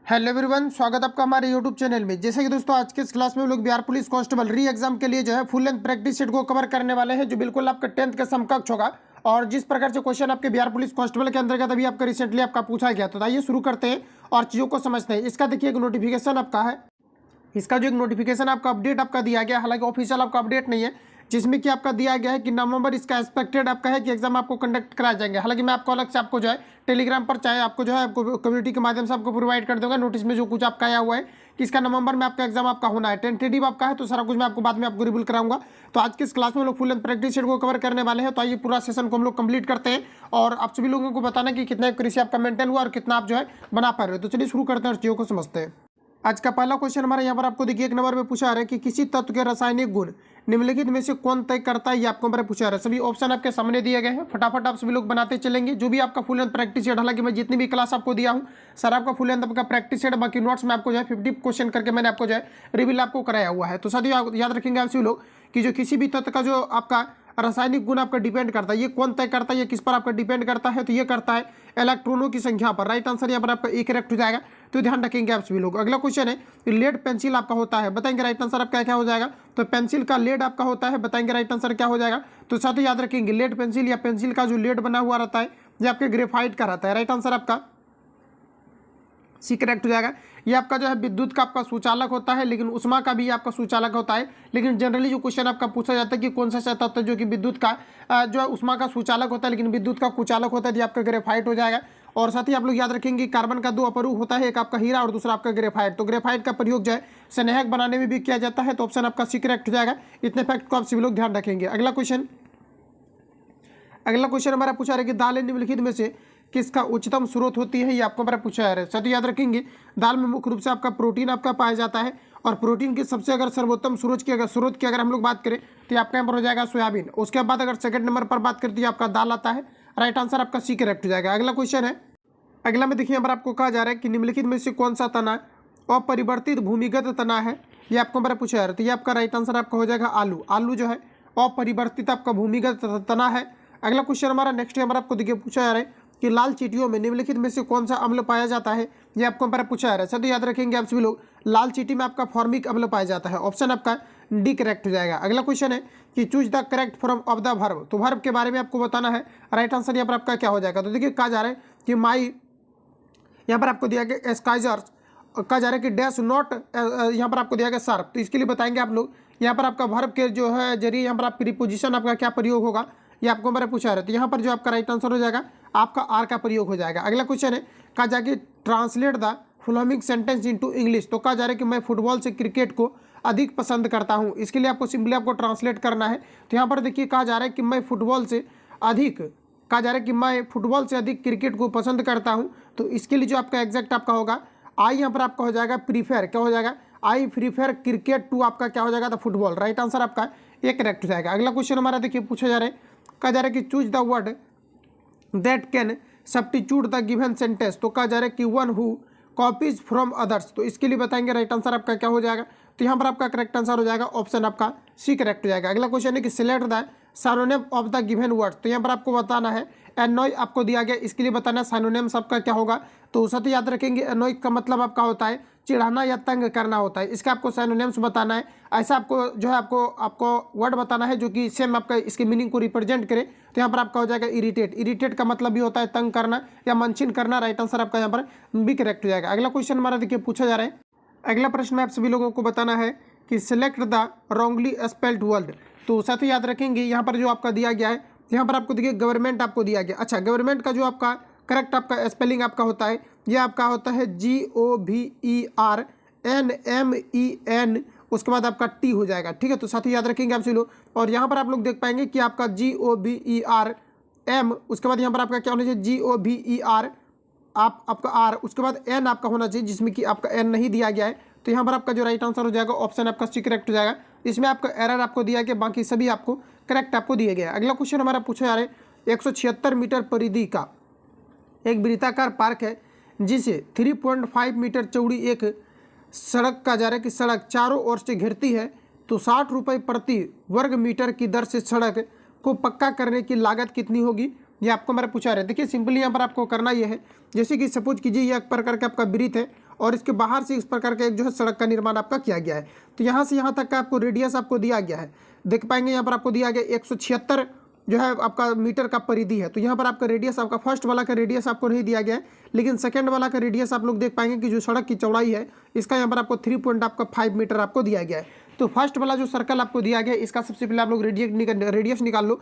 Hello everyone, स्वागत आपका हमारे यूट्यूब चैनल में। जैसे कि दोस्तों आज के इस क्लास में हम लोग बिहार पुलिस कांस्टेबल री एग्जाम के लिए जो है फुल लेंथ प्रैक्टिस सेट को कवर करने वाले हैं, जो बिल्कुल आपका 10th के समकक्ष होगा। और जिस प्रकार से क्वेश्चन आपके बिहार पुलिस कांस्टेबल के अंतर्गत अभी आपका रिसेंटली आपका पूछा गया, तो आइए शुरू करते हैं और चीज़ों को समझते हैं। इसका देखिए एक नोटिफिकेशन आपका है, इसका जो एक नोटिफिकेशन आपका अपडेट आपका दिया गया, हालांकि ऑफिशियल आपका अपडेट नहीं है, जिसमें कि आपका दिया गया है कि नवंबर इसका एक्सपेक्टेड आपका है कि एग्जाम आपको कंडक्ट कराए जाएंगे। हालांकि मैं आपको अलग से आपको जो है टेलीग्राम पर चाहे आपको जो है आपको कम्युनिटी के माध्यम से आपको प्रोवाइड कर दूंगा नोटिस में जो कुछ आपका आया हुआ है कि इसका नवंबर में आपका एग्जाम आपका होना है। टेंटेटिव आपका है, तो सारा कुछ मैं आपको बाद में आपको रिवील कराऊंगा। तो आज के इस क्लास में हम लोग फुल एंड प्रैक्टिस सेट को कवर करने वाले हैं। तो आइए पूरा सेशन को हम लोग कंप्लीट करते हैं और आप सभी लोगों को बताना कि कितना एक्यूरेसी आपका मेंटेन हुआ और कितना आप जो है बना पा रहे हो। तो चलिए शुरू करते हैं और चीज़ों को समझते हैं। आज का पहला क्वेश्चन हमारे यहाँ पर आपको देखिए एक नंबर में पूछा रहा है कि किसी तत्व के रासायनिक गुण निम्नलिखित में से कौन तय करता है, ये आपको हमारे पूछा रहा है। सभी ऑप्शन आपके सामने दिए गए हैं, फटाफट आप सभी लोग बनाते चलेंगे। जो भी आपका फुल एंड प्रैक्टिस सेट, हालांकि मैं जितनी भी क्लास आपको दिया हूँ सर आपका फुल एंड आपका प्रैक्टिस सेट, बाकी नोट्स में आपको जो है 50 क्वेश्चन करके मैंने आपको जो है रिवील आपको कराया हुआ है। तो साथियों याद रखेंगे आप सभी लोग कि जो किसी भी तत्व का जो आपका रासायनिक गुण आपका डिपेंड करता है, ये कौन तय करता है, ये किस पर आपका डिपेंड करता है, तो ये करता है इलेक्ट्रॉनों की संख्या पर। राइट आंसर यहाँ पर आपका एक करेक्ट हो जाएगा, तो ध्यान रखेंगे आप सभी लोग। अगला क्वेश्चन है लेड पेंसिल आपका होता है, बताएंगे राइट आंसर आपका क्या हो जाएगा। तो पेंसिल का लेड आपका होता है, बताएंगे राइट आंसर क्या हो जाएगा। तो साथ ही याद रखेंगे लेड पेंसिल या पेंसिल का जो लेड बना हुआ रहता है ये आपके ग्रेफाइट का रहता है। राइट आंसर आपका सी करेक्ट हो जाएगा। ये आपका जो है विद्युत का आपका सुचालक होता है, लेकिन उष्मा का भी आपका सुचालक होता है। लेकिन जनरली जो क्वेश्चन आपका पूछा जाता है कि कौन सा तत्व जो कि विद्युत का जो है उष्मा का सुचालक होता है लेकिन विद्युत का कुचालक होता है, ये आपका ग्रेफाइट हो जाएगा। और साथ ही आप लोग याद रखेंगे कार्बन का दो अपरूप होता है, एक आपका हीरा और दूसरा आपका ग्रेफाइट। तो ग्रेफाइट का प्रयोग जो है स्नेहक बनाने में भी किया जाता है, तो ऑप्शन आपका सी करेक्ट हो जाएगा। इतने फैक्ट को आप सभी लोग ध्यान रखेंगे। अगला क्वेश्चन हमारा पूछा है कि दाल निम्नलिखित में से किसका उच्चतम स्रोत होती है, ये आपको हमारा पूछा है। साथ याद रखेंगे दाल में मुख्य रूप से आपका प्रोटीन आपका पाया जाता है, और प्रोटीन के सबसे अगर सर्वोत्तम स्रोत की अगर हम लोग बात करें तो आपका यहाँ पर हो जाएगा सोयाबीन। उसके बाद अगर सेकंड नंबर पर बात करते हैं आपका दाल आता है। राइट आंसर आपका सी करेक्ट हो जाएगा। अगला क्वेश्चन है, अगला में देखिए यहाँ पर आपको कहा जा रहा है कि निम्नलिखित में से कौन सा तना अपरिवर्तित भूमिगत तना है, ये आपको हमारा पूछा जा रहा है। तो ये आपका राइट आंसर आपका हो जाएगा आलू। आलू जो है अपरिवर्तित आपका भूमिगत तना है। अगला क्वेश्चन हमारा नेक्स्ट नंबर आपको देखिए पूछा जा रहा है कि लाल चींटियों में निम्नलिखित में से कौन सा अम्ल पाया जाता है, ये आपको हमारा पूछा जा रहा है। तो याद रखेंगे आप सभी लोग लाल चींटी में आपका फॉर्मिक अम्ल पाया जाता है। ऑप्शन आपका डी करेक्ट हो जाएगा। अगला क्वेश्चन है कि choose the correct form of the verb, तो वर्ब के बारे में आपको बताना है। राइट आंसर यहाँ पर आपका क्या हो जाएगा। तो देखिए कहा जा रहा है कि माई, यहाँ पर आपको दिया गया स्काइजर्स, कहा जा रहा है कि डैश नॉट, यहाँ पर आपको दिया गया शार्प। तो इसके लिए बताएंगे आप लोग यहाँ पर आपका वर्ब के जो है जरिए यहाँ पर आप प्रीपोजिशन आपका क्या प्रयोग होगा, ये आपको हमारा पूछा रहा है। तो यहाँ पर जो आपका राइट आंसर हो जाएगा आपका आर का प्रयोग हो जाएगा। अगला क्वेश्चन है कहा जाए translate the following sentence into English, तो कहा जा रहा है कि मैं फुटबॉल से क्रिकेट को अधिक पसंद करता हूँ। इसके लिए आपको सिंपली आपको ट्रांसलेट करना है। तो यहाँ पर देखिए कहा जा रहा है कि मैं फुटबॉल से अधिक, कहा जा रहा है कि मैं फुटबॉल से अधिक क्रिकेट को पसंद करता हूँ। तो इसके लिए जो आपका एग्जैक्ट आपका होगा आई, यहाँ पर आपका हो जाएगा प्रीफेयर, क्या हो जाएगा आई प्रीफेयर क्रिकेट टू आपका क्या हो जाएगा, तो फुटबॉल। राइट आंसर आपका ये करेक्ट हो जाएगा। अगला क्वेश्चन हमारा देखिए पूछा जा रहा है, कहा जा रहा है कि choose the word that can substitute the given sentence, तो कहा जा रहा है कि one who copies from others. तो इसके लिए बताएंगे राइट आंसर आपका क्या हो जाएगा। तो यहाँ पर आपका करेक्ट आंसर हो जाएगा ऑप्शन आपका सी करेक्ट हो जाएगा। अगला क्वेश्चन है कि select the synonym of the given word, तो यहाँ पर आपको बताना है एनोय आपको दिया गया, इसके लिए बताना है साइनोनिम्स आपका क्या होगा। तो साथ ही याद रखेंगे एनोय का मतलब आपका होता है चिढ़ाना या तंग करना होता है, इसका आपको साइनोनिम्स बताना है। ऐसा आपको जो है आपको वर्ड बताना है जो कि सेम आपका इसके मीनिंग को रिप्रेजेंट करे। तो यहाँ पर आपका हो जाएगा इरिटेट। इरिटेट का मतलब भी होता है तंग करना या मनचिन करना। राइट आंसर आपका यहाँ पर भी करेक्ट हो जाएगा। अगला क्वेश्चन हमारा देखिए पूछा जा रहा है, अगला प्रश्न में आप सभी लोगों को बताना है कि select the wrongly spelled word. तो साथ ही याद रखेंगे यहाँ पर जो आपका दिया गया है, यहाँ पर आपको देखिए गवर्नमेंट आपको दिया गया। अच्छा, गवर्नमेंट का जो आपका करेक्ट आपका स्पेलिंग आपका होता है ये आपका होता है GOVERNMEN, उसके बाद आपका टी हो जाएगा। ठीक है, तो साथ ही याद रखेंगे आप सभी लोग। और यहाँ पर आप लोग देख पाएंगे कि आपका GOVERM, उसके बाद यहाँ पर आपका क्या होना चाहिए GOVER आपका आर, उसके बाद एन आपका होना चाहिए जिसमें कि आपका एन नहीं दिया गया है। तो यहाँ पर आपका जो राइट आंसर हो जाएगा ऑप्शन आपका सी करेक्ट हो जाएगा। इसमें आपका एरर आपको दिया गया, बाकी सभी आपको करेक्ट आपको दिए गए। अगला क्वेश्चन हमारा पूछा जा रहा है 176 मीटर परिधि का एक वृत्ताकार पार्क है जिसे 3.5 मीटर चौड़ी एक सड़क का जा रहा है कि सड़क चारों ओर से घिरती है। तो 60 रुपये प्रति वर्ग मीटर की दर से सड़क को पक्का करने की लागत कितनी होगी, ये आपको मेरा पूछा रहे। देखिए सिंपली यहाँ पर आपको करना ये है, जैसे कि सपोज कीजिए ये एक प्रकार का आपका वृत्त है और इसके बाहर से इस प्रकार का एक जो है सड़क का निर्माण आपका किया गया है। तो यहाँ से यहाँ तक का आपको रेडियस आपको दिया गया है, देख पाएंगे यहाँ पर आपको दिया गया 176 जो है आपका मीटर का परिधि है। तो यहाँ पर आपका रेडियस आपका फर्स्ट वाला का रेडियस आपको नहीं दिया गया है, लेकिन सेकंड वाला का रेडियस आप लोग देख पाएंगे कि जो सड़क की चौड़ाई है इसका यहाँ पर आपको 3.5 मीटर आपको दिया गया है। तो फर्स्ट वाला जो सर्कल आपको दिया गया है इसका सबसे पहले आप लोग रेडियस निकाल लो।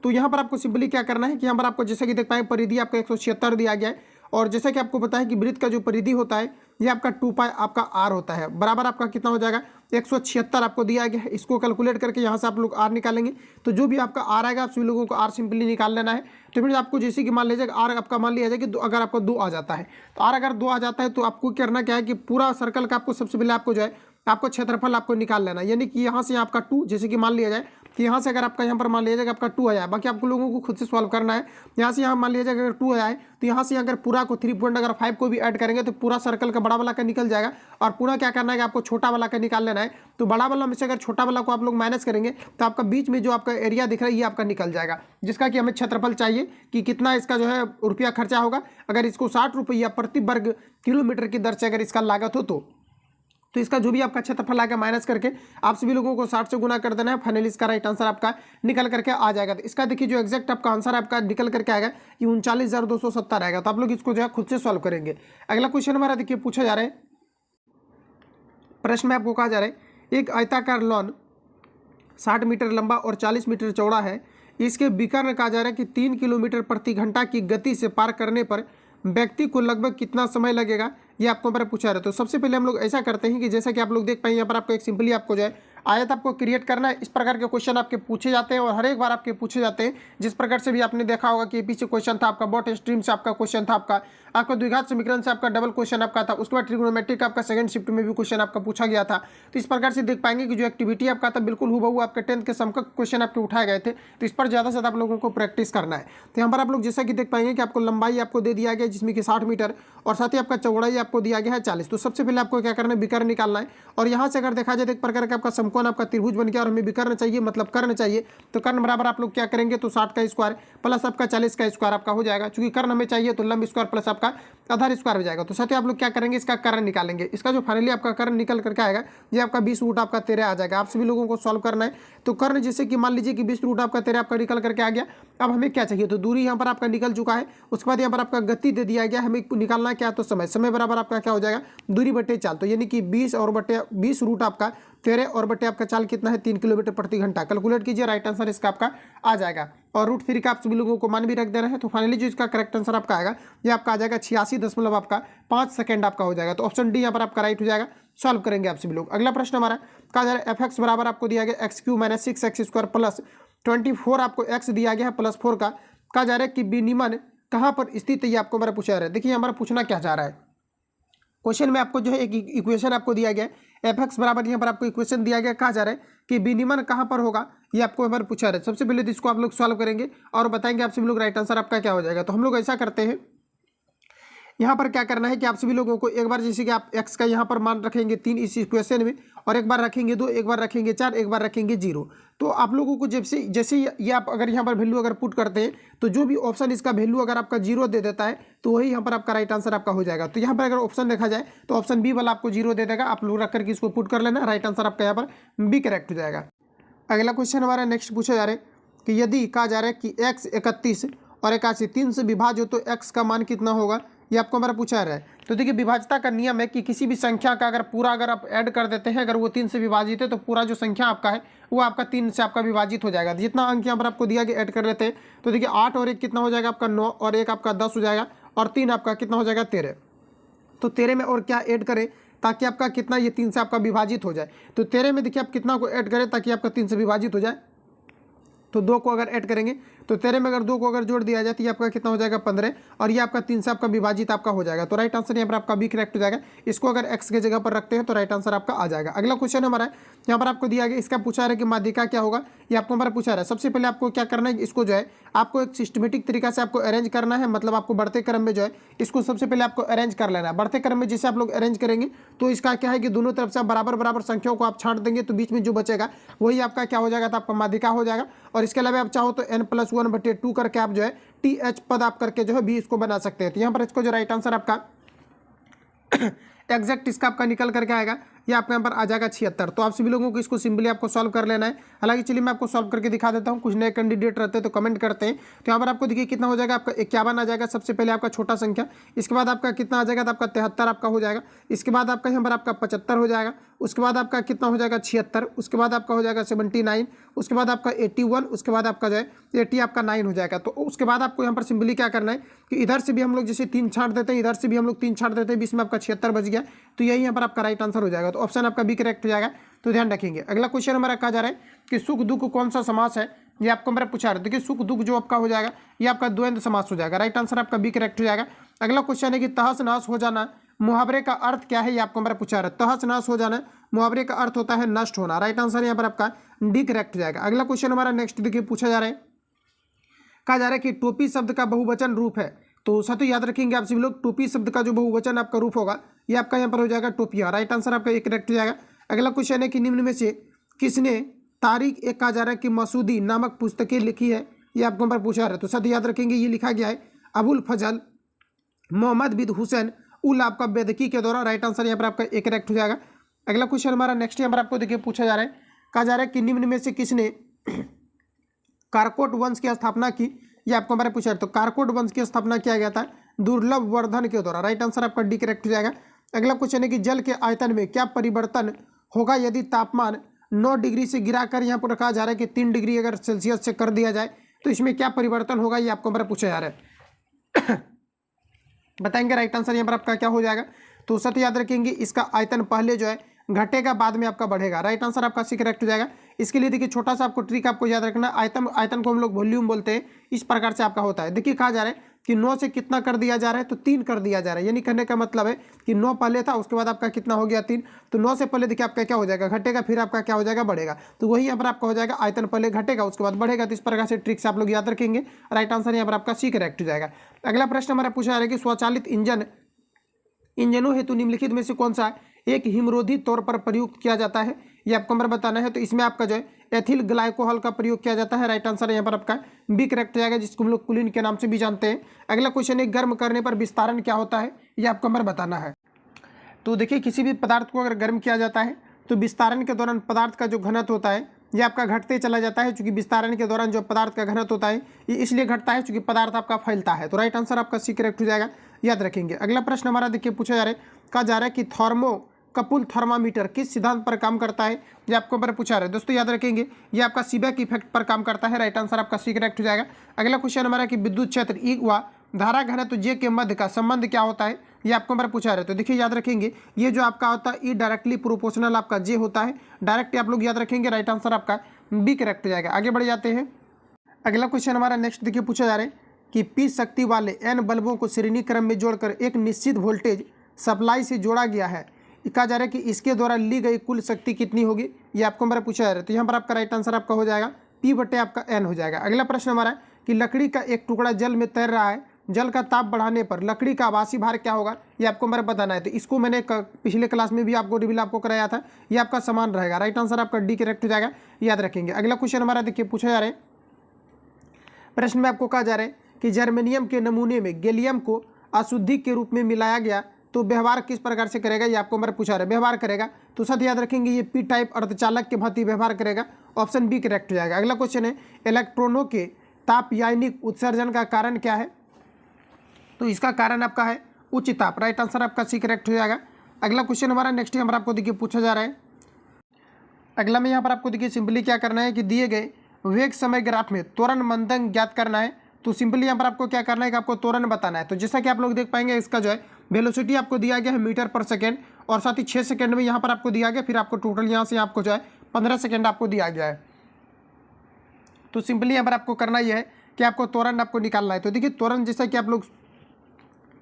तो यहाँ पर आपको सिंपली क्या करना है कि यहाँ पर आपको जैसे कि देख पाएंगे परिधि आपका 176 दिया गया है, और जैसे कि आपको पता है कि वृत्त का जो परिधि होता है ये आपका 2 पाई आपका आर होता है, बराबर आपका कितना हो जाएगा 176 आपको दिया गया है। इसको कैलकुलेट करके यहाँ से आप लोग आर निकालेंगे, तो जो भी आपका आर आएगा आप सभी लोगों को आर सिंपली निकाल लेना है। तो फिर आपको जैसे कि मान लीजिएगा आर आपका मान लिया जाए कि अगर आपका 2 आ जाता है, तो आर अगर 2 आ जाता है तो आपको करना क्या है कि पूरा सर्कल का आपको सबसे पहले आपको जो है आपको क्षेत्रफल आपको निकाल लेना है। यानी कि यहाँ से आपका 2, जैसे कि मान लिया जाए कि यहाँ से अगर आपका यहाँ पर मान लिया जाएगा आपका 2 आया है, बाकी आपको लोगों को खुद से सॉल्व करना है। यहाँ से यहाँ मान लिया जाएगा अगर 2 आया है तो यहाँ से अगर पूरा को 3.5 को भी ऐड करेंगे तो पूरा सर्कल का बड़ा वाला का निकल जाएगा, और पूरा क्या करना है कि आपको छोटा वाला का निकाल लेना है। तो बड़ा वाला में से अगर छोटा वाला को आप लोग माइनस करेंगे तो आपका बीच में जो आपका एरिया दिख रहा है ये आपका निकल जाएगा, जिसका कि हमें क्षेत्रफल चाहिए कि कितना इसका जो है रुपया खर्चा होगा। अगर इसको 60 रुपया प्रति वर्ग किलोमीटर की दर से अगर इसका लागत हो तो इसका जो भी आपका क्षेत्रफल आएगा माइनस करके आप सभी लोगों को 60 से गुना कर देना है। फाइनली इसका राइट आंसर आपका निकल करके आ जाएगा। तो इसका देखिए जो एग्जैक्ट आपका आंसर आपका निकल करके आएगा ये 39,270 आएगा। तो आप लोग इसको जो है खुद से सॉल्व करेंगे। अगला क्वेश्चन हमारा देखिए पूछा जा रहा है, प्रश्न में आपको कहा जा रहा है एक आयताकार लॉन 60 मीटर लंबा और 40 मीटर चौड़ा है। इसके विकर्ण कहा जा रहा है कि 3 किलोमीटर प्रति घंटा की गति से पार करने पर व्यक्ति को लगभग कितना समय लगेगा, ये आपको हमारा पूछा रहा है। तो सबसे पहले हम लोग ऐसा करते हैं कि जैसा कि आप लोग देख पाएंगे यहाँ पर आपको एक सिंपली आपको जो है आयत आपको क्रिएट करना है। इस प्रकार के क्वेश्चन आपके पूछे जाते हैं और हर एक बार आपके पूछे जाते हैं। जिस प्रकार से भी आपने देखा होगा कि पीछे क्वेश्चन था आपका बॉट स्ट्रीम से आपका क्वेश्चन था, आपका द्विघात समीकरण से आपका डबल क्वेश्चन आपका था, उसके बाद ट्रिग्नोमेट्रिक आपका सेकंड शिफ्ट में भी क्वेश्चन आपका पूछा गया था। तो इस प्रकार से देख पाएंगे कि जो एक्टिविटी आपका था बिल्कुल हूबहू आपके 10th के समकक्ष क्वेश्चन आपके उठाए गए थे। तो इस पर ज़्यादा से ज़्यादा आप लोगों को प्रैक्टिस करना है। तो यहाँ पर आप लोग जैसा कि देख पाएंगे कि आपको लंबाई आपको दे दिया गया जिसमें कि 60 मीटर और साथ ही आपका चौड़ाई आपको दिया गया है 40। तो सबसे पहले आपको क्या करना है विकर्ण निकालना है, और यहाँ से अगर देखा जाए एक प्रकार का आपका समकोण आपका त्रिभुज बन गया और हमें विकर्ण चाहिए मतलब कर्ण चाहिए। तो कर्ण बराबर आप लोग क्या करेंगे तो 60 का स्क्वायर प्लस आपका 40 का स्क्वायर आपका हो जाएगा। चूंकि कर्ण हमें चाहिए तो लंब स्क्वायर प्लस आपका आधार स्क्वायर हो जाएगा। तो साथ ही आप लोग क्या करेंगे इसका कर्ण निकालेंगे। इसका जो फाइनली आपका कर्ण निकल करके आएगा ये आपका 20 रूट आपका 13 आ जाएगा। आप सभी लोगों को सॉल्व करना है। तो कर्ण जैसे कि मान लीजिए कि 20 रूट आपका 13 आपका निकल करके आ गया। अब हमें क्या चाहिए तो दूरी यहाँ पर आपका निकल चुका है, उसके बाद यहाँ पर आपका गति दे दिया गया, हमें निकालना क्या तो समय बराबर आपका क्या हो जाएगा दूरी बटे चाल। तो यानी कि 20 रूट आपका 13 और बटे आपका चाल कितना है 3 किलोमीटर प्रति घंटा। कैलकुलेट कीजिए, राइट आंसर इसका आपका आ जाएगा। और रूट 3 का आप सभी लोगों को मान भी रख देना है। तो फाइनली जो इसका करेक्ट आंसर आपका आएगा ये आपका आ जाएगा 86.5 सेकंड आपका हो जाएगा। तो ऑप्शन डी यहाँ पर आपका राइट हो जाएगा। सॉल्व करेंगे आप सभी लोग। अगला प्रश्न हमारा कहा जा रहा है एफ एक्स बराबर आपको दिया गया x³ - 6x² प्लस 24 आपको x दिया गया है प्लस 4 का। कहा जा रहा है कि विनिमन कहाँ पर स्थित है ये आपको हमारा पूछा जा रहा है। देखिए हमारा पूछना क्या चाह रहा है, क्वेश्चन में आपको जो है एक इक्वेशन आपको दिया गया है एफ एक्स बराबर यहाँ पर आपको इक्वेशन दिया गया, कहा जा रहा है कि विनिमन कहाँ पर होगा ये आपको हमारे पूछा रहा है। सबसे पहले तो इसको आप लोग सॉल्व करेंगे और बताएंगे आप सभी लोग राइट आंसर आपका क्या हो जाएगा। तो हम लोग ऐसा करते हैं, यहाँ पर क्या करना है कि आप सभी लोगों को एक बार जैसे कि आप x का यहाँ पर मान रखेंगे 3 इस इक्वेशन में, और एक बार रखेंगे 2, एक बार रखेंगे 4, एक बार रखेंगे 0। तो आप लोगों को जैसे ये आप अगर यहाँ पर वैल्यू अगर पुट करते हैं तो जो भी ऑप्शन इसका वैल्यू अगर आपका 0 दे देता है तो वही यहाँ पर आपका राइट आंसर आपका हो जाएगा। तो यहाँ पर अगर ऑप्शन देखा जाए तो ऑप्शन बी वाला आपको 0 दे देगा, आप लोग रख करके इसको पुट कर लेना, राइट आंसर आपका यहाँ पर बी करेक्ट हो जाएगा। अगला क्वेश्चन हमारा नेक्स्ट पूछा जा रहा है कि यदि कहा जा रहा है कि x 31 और 81 3 से विभाज्य हो तो x का मान कितना होगा, ये आपको हमारा पूछा रहा है। तो देखिए विभाज्यता का नियम है कि किसी भी संख्या का अगर पूरा अगर आप ऐड कर देते हैं, अगर वो 3 से विभाजित है तो पूरा जो संख्या आपका है वो आपका 3 से आपका विभाजित हो जाएगा। जितना अंक यहाँ पर आपको दिया गया ऐड कर लेते हैं तो देखिए 8 और 1 कितना हो जाएगा आपका 9 और 1 आपका 10 हो जाएगा, और 3 आपका कितना हो जाएगा 13। तो 13 में और क्या ऐड करें ताकि आपका कितना ये 3 से आपका विभाजित हो जाए। तो 13 में देखिए आप कितना को ऐड करें ताकि आपका 3 से विभाजित हो जाए। तो 2 को अगर ऐड करेंगे तो 13 में अगर 2 को अगर जोड़ दिया जाए तो ये आपका कितना हो जाएगा 15, और ये आपका 3 से आपका विभाजित आपका हो जाएगा। तो राइट आंसर यहाँ पर आपका बी करेक्ट हो जाएगा। इसको अगर x के जगह पर रखते हैं तो राइट आंसर आपका आ जाएगा। अगला क्वेश्चन हमारा यहाँ पर आपको दिया गया, इसका पूछा रहा है कि माध्यिका क्या होगा, ये आपको हमारा पूछा रहा है। सबसे पहले आपको क्या करना है, इसको जो है आपको एक सिस्टमेटिक तरीका से आपको अरेंज करना है, मतलब आपको बढ़ते क्रम में जो है इसको सबसे पहले आपको अरेंज कर लेना है। बढ़ते क्रम में जैसे आप लोग अरेंज करेंगे तो इसका क्या है कि दोनों तरफ से बराबर बराबर संख्याओं को आप छांट देंगे तो बीच में जो बचेगा वही आपका क्या हो जाएगा, तो आपका माध्यिका हो जाएगा। और इसके अलावा आप चाहो तो n+1/2 करके आप जो है TH पद आप करके जो है भी इसको बना सकते हैं। तो यहाँ पर इसको जो राइट आंसर आपका एग्जैक्ट इसका आपका निकल करके आएगा, ये आपका यहाँ पर आ जाएगा 76। तो आप सभी लोगों को इसको सिंपली आपको सॉल्व कर लेना है। हालांकि चलिए मैं आपको सॉल्व करके दिखा देता हूँ, कुछ नए कैंडिडेट रहते हैं तो कमेंट करते हैं। तो यहाँ पर आपको देखिए कितना हो जाएगा, आपका 51 आ जाएगा सबसे पहले आपका छोटा संख्या, इसके बाद आपका कितना आ जाएगा, तो आपका 73 आपका हो जाएगा, इसके बाद आपका यहाँ पर आपका 75 हो जाएगा, उसके बाद आपका कितना हो जाएगा 76, उसके बाद आपका हो जाएगा 79, उसके बाद आपका 81, उसके बाद आपका जो है 80 आपका 9 हो जाएगा। तो उसके बाद आपको यहाँ पर सिंपली क्या करना है कि इधर से भी हम लोग जैसे 3 छाट देते हैं, इधर से भी हम लोग 3 छाट देते हैं, बीच में आपका 76 बच गया, तो यही यहाँ पर आपका राइट आंसर हो जाएगा। तो ऑप्शन आपका बी करेक्ट हो जाएगा। तो ध्यान रखेंगे। अगला क्वेश्चन हमारा कहा जा रहा है कि सुख दुख कौन सा समास है, ये आपको मेरा पूछा रहा है। देखिए सुख दुख जो आपका हो जाएगा ये आपका द्वंद्व समास हो जाएगा, राइट आंसर आपका बी करेक्ट हो जाएगा। अगला क्वेश्चन है कि तहस नहस हो जाना मुहावरे का अर्थ क्या है, ये आपको मेरा पूछा रहा है। तहस नहस हो जाना मुहावरे का अर्थ होता है नष्ट होना, राइट आंसर यहाँ पर आपका डी करेक्ट हो जाएगा। अगला क्वेश्चन हमारा नेक्स्ट देखिए पूछा जा रहा है, कहा जा रहा है कि टोपी शब्द का बहुवचन रूप है। तो साथ याद रखेंगे आप सभी लोग, टोपी शब्द का जो बहुवचन आपका रूप होगा ये आपका यहाँ पर हो जाएगा टोपिया, राइट आंसर आपका एक करेक्ट हो जाएगा। अगला क्वेश्चन है कि निम्न में से किसने तारिक एक कहा जा रहा है कि मसूदी नामक पुस्तकें लिखी है, ये आपको पर पूछा रहा है। तो साथ याद रखेंगे ये लिखा गया है अबुल फजल मोहम्मद बिन हुसैन उल आपका बेदकी के द्वारा, राइट आंसर यहाँ पर आपका एक करेक्ट हो जाएगा। अगला क्वेश्चन हमारा नेक्स्ट यहाँ पर आपको देखिए पूछा जा रहा है, कहा जा रहा है कि निम्न में से किसने कारकोट वंश की स्थापना की, ये आपको हमारे पूछा है। तो कारकोट वंश की स्थापना किया गया था दुर्लभ वर्धन के द्वारा, राइट आंसर आपका डी करेक्ट हो जाएगा। अगला क्वेश्चन है कि जल के आयतन में क्या परिवर्तन होगा यदि तापमान 9 डिग्री से गिराकर यहाँ पर कहा जा रहा है कि 3 डिग्री अगर सेल्सियस से कर दिया जाए तो इसमें क्या परिवर्तन होगा, ये आपको हमारा पूछा जा रहा है। बताएंगे राइट आंसर यहाँ पर आपका क्या हो जाएगा। तो सत्य याद रखेंगे इसका आयतन पहले जो है घटेगा बाद में आपका बढ़ेगा, राइट आंसर आपका सी करेक्ट हो जाएगा। इसके लिए देखिए छोटा सा आपको ट्रिक आपको याद रखना, आयतन को हम लोग वॉल्यूम बोलते हैं, इस प्रकार से आपका होता है। देखिए कहा जा रहा है कि 9 से कितना कर दिया जा रहा है, तो 3 कर दिया जा रहा है, यानी कहने का मतलब है कि 9 पहले था उसके बाद आपका कितना हो गया 3, तो 9 से पहले देखिए आपका क्या हो जाएगा घटेगा, फिर आपका क्या हो जाएगा बढ़ेगा, तो वही यहाँ पर आपका हो जाएगा आयतन पहले घटेगा उसके बाद बढ़ेगा। तो इस प्रकार से ट्रिक से आप लोग याद रखेंगे, राइट आंसर यहाँ पर आपका सी करेक्ट हो जाएगा। अगला प्रश्न हमारा पूछा जा रहा है कि स्वचालित इंजनों हेतु निम्नलिखित में से कौन सा एक हिमरोधी तौर पर प्रयुक्त किया जाता है, ये आपको हमारा बताना है। तो इसमें आपका जो है एथिल ग्लाइकोहॉल का प्रयोग किया जाता है, राइट आंसर यहाँ पर आपका बी करेक्ट हो जाएगा, जिसको हम लोग कुलीन के नाम से भी जानते हैं। अगला क्वेश्चन है गर्म करने पर विस्तारण क्या होता है, ये आपको हमारा बताना है। तो देखिए किसी भी पदार्थ को अगर गर्म किया जाता है तो विस्तारण के दौरान पदार्थ का जो घनत्व होता है ये आपका घटते चला जाता है, चूंकि विस्तारण के दौरान जो पदार्थ का घनत्व होता है ये इसलिए घटता है चूंकि पदार्थ आपका फैलता है। तो राइट आंसर आपका सी करेक्ट हो जाएगा, याद रखेंगे। अगला प्रश्न हमारा देखिए पूछा जा रहा है, कहा जा रहा है कि थर्मोकपल थर्मामीटर किस सिद्धांत पर काम करता है, ये आपको पर पूछा रहा है। दोस्तों याद रखेंगे ये आपका सीबेक इफेक्ट पर काम करता है, राइट आंसर आपका सी करेक्ट हो जाएगा। अगला क्वेश्चन हमारा कि विद्युत क्षेत्र ई व धारा घनत्व जे के मध्य का संबंध क्या होता है, ये आपको हमारा पूछा रहा है। तो देखिए याद रखेंगे ये जो आपका होता है ई डायरेक्टली प्रोपोर्शनल आपका जे होता है, डायरेक्ट आप लोग याद रखेंगे, राइट आंसर आपका बी करेक्ट हो जाएगा। आगे बढ़ जाते हैं। अगला क्वेश्चन हमारा नेक्स्ट देखिए पूछा जा रहा है कि पी शक्ति वाले एन बल्बों को श्रेणी क्रम में जोड़कर एक निश्चित वोल्टेज सप्लाई से जोड़ा गया है, कहा जा रहा है कि इसके द्वारा ली गई कुल शक्ति कितनी होगी, ये आपको हमारा पूछा जा रहा है। तो यहाँ पर आपका राइट आंसर आपका हो जाएगा पी बटे आपका एन हो जाएगा। अगला प्रश्न हमारा है कि लकड़ी का एक टुकड़ा जल में तैर रहा है, जल का ताप बढ़ाने पर लकड़ी का आभासी भार क्या होगा, ये आपको हमारा बताना है। तो इसको मैंने पिछले क्लास में भी आपको रिवील आपको कराया था, ये आपका समान रहेगा, राइट आंसर आपका डी करेक्ट हो जाएगा, याद रखेंगे। अगला क्वेश्चन हमारा देखिए पूछा जा रहा है, प्रश्न में आपको कहा जा रहा है कि जर्मेनियम के नमूने में गैलियम को अशुद्धि के रूप में मिलाया गया तो व्यवहार किस प्रकार से करेगा, ये आपको हमारा पूछा रहा है। व्यवहार करेगा तो साथ याद रखेंगे ये पी टाइप अर्धचालक के भांति व्यवहार करेगा, ऑप्शन बी करेक्ट हो जाएगा। अगला क्वेश्चन है इलेक्ट्रॉनों के तापयानिक उत्सर्जन का कारण क्या है, तो इसका कारण आपका है उच्च ताप, राइट आंसर आपका सी करेक्ट हो जाएगा। अगला क्वेश्चन हमारा नेक्स्ट हमारा आपको देखिए पूछा जा रहा है। अगला में यहाँ पर आपको देखिए सिंपली क्या करना है कि दिए गए वेग समय ग्राफ में त्वरण मंदन ज्ञात करना है। तो सिंपली यहाँ पर आपको क्या करना है कि आपको त्वरण बताना है। तो जैसा कि आप लोग देख पाएंगे इसका जो है वेलोसिटी आपको दिया गया है मीटर पर सेकेंड, और साथ ही 6 सेकेंड में यहाँ पर आपको दिया गया, फिर आपको टोटल यहाँ से आपको जो है 15 सेकेंड आपको दिया गया है। तो सिंपली यहाँ पर आपको करना यह है कि आपको त्वरण आपको निकालना है। तो देखिए त्वरण जैसा कि आप लोग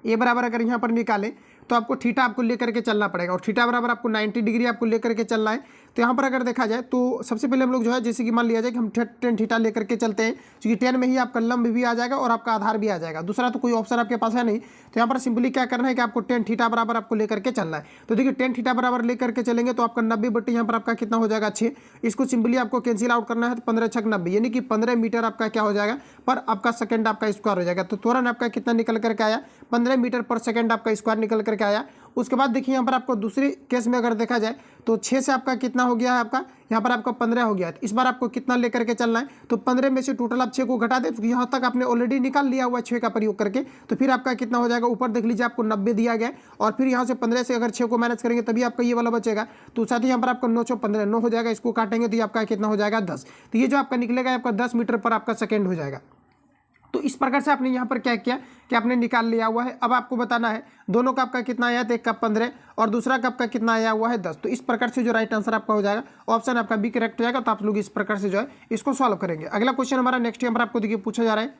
ए बराबर अगर यहाँ पर निकालें तो आपको थीटा आपको लेकर के चलना पड़ेगा, और थीटा बराबर आपको 90 डिग्री आपको लेकर के चलना है। तो यहाँ पर अगर देखा जाए तो सबसे पहले हम लोग जो है जैसे कि मान लिया जाए कि हम टेन थीटा लेकर के चलते हैं, क्योंकि 10 में ही आपका लंब भी आ जाएगा और आपका आधार भी आ जाएगा, दूसरा तो कोई ऑप्शन आपके पास है नहीं। तो यहाँ पर सिंपली क्या करना है कि आपको 10 थीटा बराबर आपको लेकर के चलना है। तो देखिए 10 थीटा बराबर लेकर के चलेंगे तो आपका 90 बटे यहाँ पर आपका कितना हो जाएगा 6, इसको सिंपली आपको कैंसिल आउट करना है तो 15 छक 90, यानी कि 15 मीटर आपका क्या हो जाएगा पर आपका सेकंड आपका स्क्वायर हो जाएगा। तो त्वरण आपका कितना निकल करके आया 15 मीटर पर सेकंड आपका स्क्वायर निकल करके आया। उसके बाद देखिए यहाँ पर आपको दूसरे केस में अगर देखा जाए तो 6 से आपका कितना हो गया है, आपका यहाँ पर आपका 15 हो गया है। इस बार आपको कितना लेकर के चलना है, तो 15 में से टोटल आप 6 को घटा दे, तो यहाँ तक आपने ऑलरेडी निकाल लिया हुआ 6 का प्रयोग करके, तो फिर आपका कितना हो जाएगा, ऊपर देख लीजिए आपको 90 दिया गया है, और फिर यहाँ से 15 से अगर 6 को मैनेज करेंगे तभी आपका ये वाला बचेगा। तो साथ ही यहाँ पर आपका 9 6 15 9 हो जाएगा, इसको काटेंगे तो ये आपका कितना हो जाएगा 10। तो ये जो आपका निकलेगा आपका 10 मीटर पर आपका सेकेंड हो जाएगा। तो इस प्रकार से आपने यहाँ पर क्या किया कि आपने निकाल लिया हुआ है। अब आपको बताना है दोनों कप का कितना आया था, एक कप 15 और दूसरा कप का कितना आया हुआ है 10। तो इस प्रकार से जो राइट आंसर आपका हो जाएगा ऑप्शन आपका बी करेक्ट हो जाएगा। तो आप लोग इस प्रकार से जो है इसको सॉल्व करेंगे। अगला क्वेश्चन हमारा नेक्स्ट यहाँ पर आपको देखिए पूछा जा रहा है।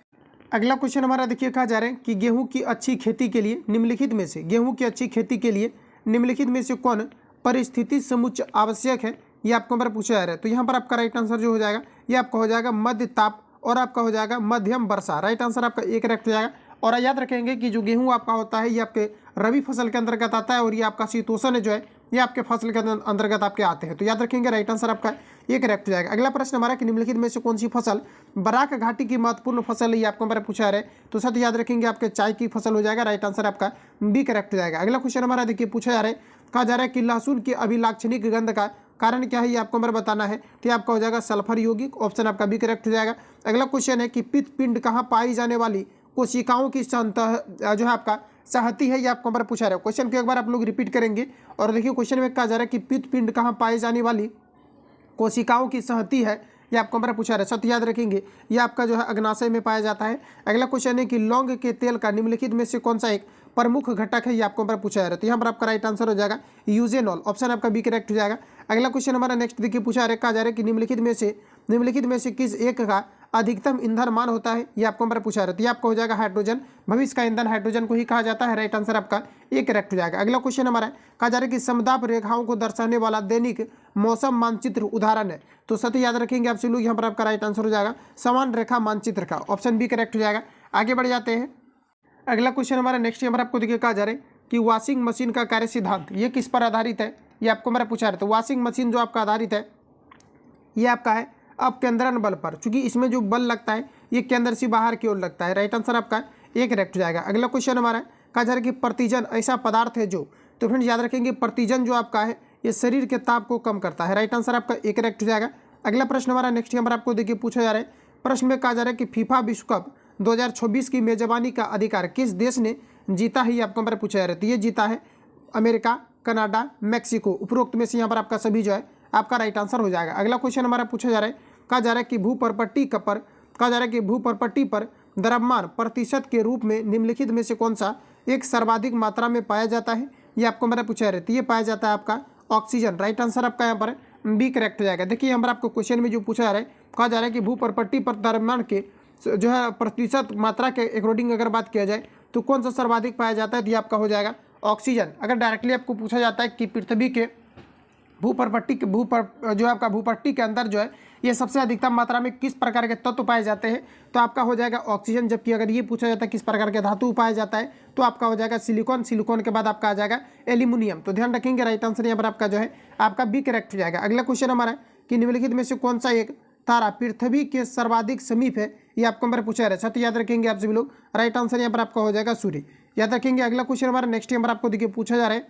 अगला क्वेश्चन हमारा देखिए कहा जा रहा है कि गेहूँ की अच्छी खेती के लिए निम्नलिखित में से गेहूँ की अच्छी खेती के लिए निम्नलिखित में से कौन परिस्थिति समुच्चय आवश्यक है, ये आपको हमारा पूछा जा रहा है। तो यहाँ पर आपका राइट आंसर जो हो जाएगा ये आपका हो जाएगा मध्य ताप और आपका हो जाएगा मध्यम वर्षा। राइट आंसर आपका एक करेक्ट हो जाएगा। और याद रखेंगे कि जो गेहूं आपका होता है ये आपके रबी फसल के अंतर्गत आता है और ये आपका शीतोष्ण जो है ये आपके फसल के अंतर्गत आपके आते हैं। तो याद रखेंगे राइट आंसर आपका ये करेक्ट हो जाएगा। अगला प्रश्न हमारा कि निम्नलिखित में से कौन सी फसल बराक घाटी की महत्वपूर्ण फसल है, ये आपको हमारा पूछा रहे। तो साथ याद रखेंगे आपके चाय की फसल हो जाएगा। राइट आंसर आपका बी करेक्ट हो जाएगा। अगला क्वेश्चन हमारा देखिए पूछा जा रहा है, कहा जा रहा है कि लहसुन की अभिलाक्षणिक गंध का कारण क्या है, ये आपको हमारा बताना है। तो ये आपका हो जाएगा सल्फर यौगिक, ऑप्शन आपका बी करेक्ट हो जाएगा। अगला क्वेश्चन है कि पित्त पिंड कहाँ पाई जाने वाली कोशिकाओं की जो है आपका सहती है, ये आपको हमारा पूछा रहा है। क्वेश्चन को एक बार आप लोग रिपीट करेंगे और देखिए क्वेश्चन में कहा जा रहा है कि पित्त पिंड कहाँ पाई जाने वाली कोशिकाओं की सहती है, ये आपको हमारा पूछा रहा है। सत्य याद रखेंगे ये आपका जो है अग्नाशय में पाया जाता है। अगला क्वेश्चन है कि लौंग के तेल का निम्नलिखित में से कौन सा एक प्रमुख घटक है, ये आपको हमारा पूछा जा रहा है। तो यहाँ पर आपका राइट आंसर हो जाएगा यूजेनॉल, ऑप्शन आपका बी करेक्ट हो जाएगा। अगला क्वेश्चन हमारा नेक्स्ट देखिए पूछा जा रहा है, कहा जा रहा है कि निम्नलिखित में से किस एक का अधिकतम ईंधन मान होता है, ये आपको हमारा पूछा रहा है। तो ये आपका हो जाएगा हाइड्रोजन। भविष्य का ईंधन हाइड्रोजन को ही कहा जाता है। राइट आंसर आपका ये करेक्ट हो जाएगा। अगला क्वेश्चन हमारा कहा जा रहा है कि समदाब रेखाओं को दर्शाने वाला दैनिक मौसम मानचित्र उदाहरण है। तो सत्य याद रखेंगे आपसे लोग, यहाँ पर आपका राइट आंसर हो जाएगा समान रेखा मानचित्र का, ऑप्शन बी करेक्ट हो जाएगा। आगे बढ़ जाते हैं। अगला क्वेश्चन हमारा नेक्स्ट यहाँ पर आपको देखिए कहा जा रहा है कि वॉशिंग मशीन का कार्य सिद्धांत ये किस पर आधारित है, ये आपको हमारा पूछा रहा है। तो वॉशिंग मशीन जो आपका आधारित है ये आपका है अपकेंद्रन बल पर, चूंकि इसमें जो बल लगता है ये केंद्र से बाहर की ओर लगता है। राइट आंसर आपका एक करेक्ट हो जाएगा। अगला क्वेश्चन हमारा कहा जा रहा है कि प्रतिजन ऐसा पदार्थ है जो, तो फ्रेंड्स याद रखेंगे प्रतिजन जो आपका है ये शरीर के ताप को कम करता है। राइट आंसर आपका एक करेक्ट हो जाएगा। अगला प्रश्न हमारा नेक्स्ट यहाँ पर आपको देखिए पूछा जा रहा है। प्रश्न में कहा जा रहा है कि फीफा विश्व कप 2026 की मेजबानी का अधिकार किस देश ने जीता है, ये आपको हमारा पूछा जा रहा है। तो ये जीता है अमेरिका, कनाडा, मैक्सिको। उपरोक्त में से यहाँ पर आपका सभी जो है आपका राइट आंसर हो जाएगा। अगला क्वेश्चन हमारा पूछा जा रहा है, कहा जा रहा है कि भूपरपट्टी पर द्रव्यमान प्रतिशत के रूप में निम्नलिखित में से कौन सा एक सर्वाधिक मात्रा में पाया जाता है, ये आपको हमारा पूछा जा रहा है। तो ये पाया जाता है आपका ऑक्सीजन। राइट आंसर आपका यहाँ पर बी करेक्ट हो जाएगा। देखिए यहाँ पर आपको क्वेश्चन में जो पूछा जा रहा है, कहा जा रहा है कि भूपरपट्टी पर द्रव्यमान के जो है प्रतिशत मात्रा के अकॉर्डिंग अगर बात किया जाए तो कौन सा सर्वाधिक पाया जाता है, तो ये आपका हो जाएगा ऑक्सीजन। अगर डायरेक्टली आपको पूछा जाता है कि पृथ्वी के भूपट्टी के अंदर जो है ये सबसे अधिकतम मात्रा में किस प्रकार के तत्व पाए जाते हैं, तो आपका हो जाएगा ऑक्सीजन। जबकि अगर ये पूछा जाता है किस प्रकार के धातु पाया जाता है, तो आपका हो जाएगा सिलिकॉन के बाद आपका आ जाएगा एल्यूमिनियम। तो ध्यान रखेंगे राइट आंसर यहाँ पर आपका जो है आपका बी करेक्ट हो जाएगा। अगला क्वेश्चन हमारा कि निम्नलिखित में से कौन सा एक तारा पृथ्वी के सर्वाधिक समीप है, ये आपको हमारे पूछा रहा है। सत्य याद रखेंगे आप सभी लोग, राइट आंसर यहाँ पर आपका हो जाएगा सूर्य। याद रखेंगे। अगला क्वेश्चन हमारा नेक्स्ट यहाँ पर आपको देखिए पूछा जा रहा है,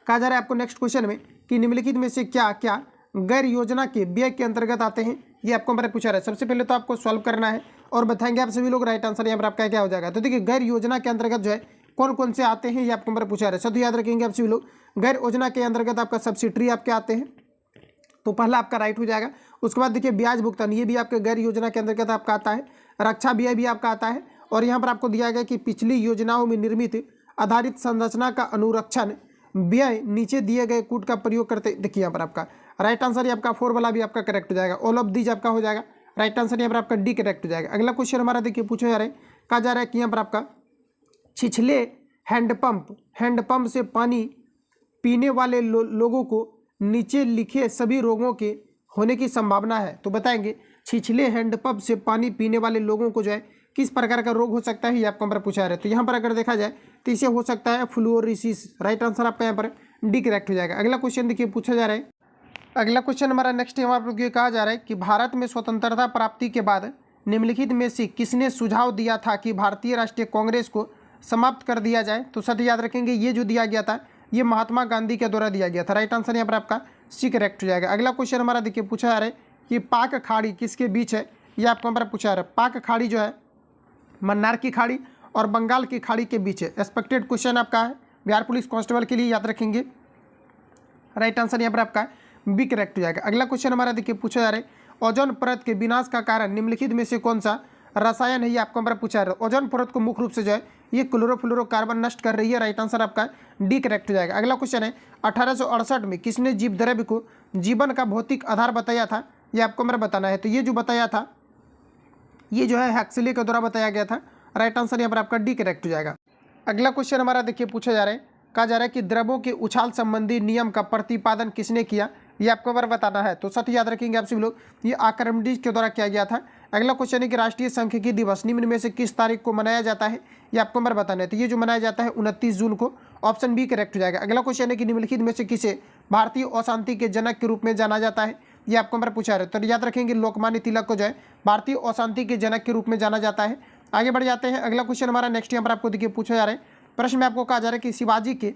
कहा जा रहा है आपको नेक्स्ट क्वेश्चन में कि निम्नलिखित में से क्या क्या गैर योजना के व्यय के अंतर्गत आते हैं, ये आपको हमारे पूछा रहा है। सबसे पहले तो आपको सॉल्व करना है और बताएंगे आप सभी लोग। राइट आंसर यहाँ पर आपका क्या हो जाएगा। तो देखिए गैर योजना के अंतर्गत जो है कौन कौन से आते हैं, ये आपको हमारे पूछा रहा है। सभी याद रखेंगे आप सभी लोग। गैर योजना के अंतर्गत आपका सब्सिडी आपके आते हैं, तो पहला आपका राइट हो जाएगा। उसके बाद देखिए ब्याज भुगतान, ये भी आपके गैर योजना के अंतर्गत आपका आता है। रक्षा व्यय भी आपका आता है। और यहाँ पर आपको दिया गया कि पिछली योजनाओं में निर्मित आधारित संरचना का अनुरक्षण व्यय नीचे दिए गए कूट का प्रयोग करते। देखिए यहाँ पर आपका राइट आंसर ये आपका 4 वाला भी आपका करेक्ट हो जाएगा। ऑल ऑफ दीज आपका हो जाएगा। राइट आंसर यहाँ पर आपका डी करेक्ट हो जाएगा। अगला क्वेश्चन हमारा देखिए पूछा जा रहा है, कहा जा रहा है कि यहाँ पर आपका छिछले हैंडपंप से पानी पीने वाले लोगों को नीचे लिखे सभी रोगों के होने की संभावना है। तो बताएंगे छिछले हैंडपंप से पानी पीने वाले लोगों को जो है किस प्रकार का रोग हो सकता है, ये आपको हमारा पूछा रहा है। तो यहाँ पर अगर देखा जाए तो इसे हो सकता है फ्लोरोसिस। राइट आंसर आपका यहाँ पर डी करेक्ट हो जाएगा। अगला क्वेश्चन देखिए पूछा जा रहा है। अगला क्वेश्चन हमारा नेक्स्ट यहाँ पर ये कहा जा रहा है कि भारत में स्वतंत्रता प्राप्ति के बाद निम्नलिखित में से किसने सुझाव दिया था कि भारतीय राष्ट्रीय कांग्रेस को समाप्त कर दिया जाए। तो सत्य याद रखेंगे ये जो दिया गया था ये महात्मा गांधी के द्वारा दिया गया था। राइट आंसर यहाँ पर आपका सी करेक्ट हो जाएगा। अगला क्वेश्चन हमारा देखिए पूछा जा रहा है कि पाक खाड़ी किसके बीच है, ये आपको हमारा पूछा जा रहा है। पाक खाड़ी जो है मन्नार की खाड़ी और बंगाल की खाड़ी के बीच है। एक्सपेक्टेड क्वेश्चन आपका है बिहार पुलिस कांस्टेबल के लिए, याद रखेंगे। राइट आंसर यहाँ पर आपका बी करेक्ट हो जाएगा। अगला क्वेश्चन हमारा देखिए पूछा जा रहा है ओजोन परत के विनाश का कारण निम्नलिखित में से कौन सा रसायन है, ये आपको हमारा पूछा जा रहा है। ओजोन परत को मुख्य रूप से जो है ये क्लोरोफ्लोरोकार्बन नष्ट कर रही है। राइट आंसर आपका डी करेक्ट हो जाएगा। अगला क्वेश्चन है 1868 में किसने जीव द्रव्य को जीवन का भौतिक आधार बताया था, ये आपको हमारा बताना है। तो ये जो बताया था ये जो है हैक्सले के द्वारा बताया गया था। राइट आंसर यहाँ पर आपका डी करेक्ट हो जाएगा। अगला क्वेश्चन हमारा देखिए पूछा जा रहा है, कहा जा रहा है कि द्रव्यों के उछाल संबंधी नियम का प्रतिपादन किसने किया, ये आपको बार बताना है। तो सत्य याद रखेंगे आप सभी लोग, ये आर्किमिडीज के द्वारा किया गया था। अगला क्वेश्चन है कि राष्ट्रीय सांख्यिकी दिवस निम्न में से किस तारीख को मनाया जाता है, ये आपको बार बताना है। तो ये जो मनाया जाता है 29 जून को, ऑप्शन बी करेक्ट हो जाएगा। अगला क्वेश्चन है कि निम्नलिखित में से किसे भारतीय अशांति के जनक के रूप में जाना जाता है, ये आपको हमारा पूछा है। तो याद रखेंगे लोकमान्य तिलक को जो है भारतीय अशांति के जनक के रूप में जाना जाता है। आगे बढ़ जाते हैं। अगला क्वेश्चन हमारा नेक्स्ट यहाँ पर आपको देखिए पूछा जा रहा है, प्रश्न में आपको कहा जा रहा है कि शिवाजी के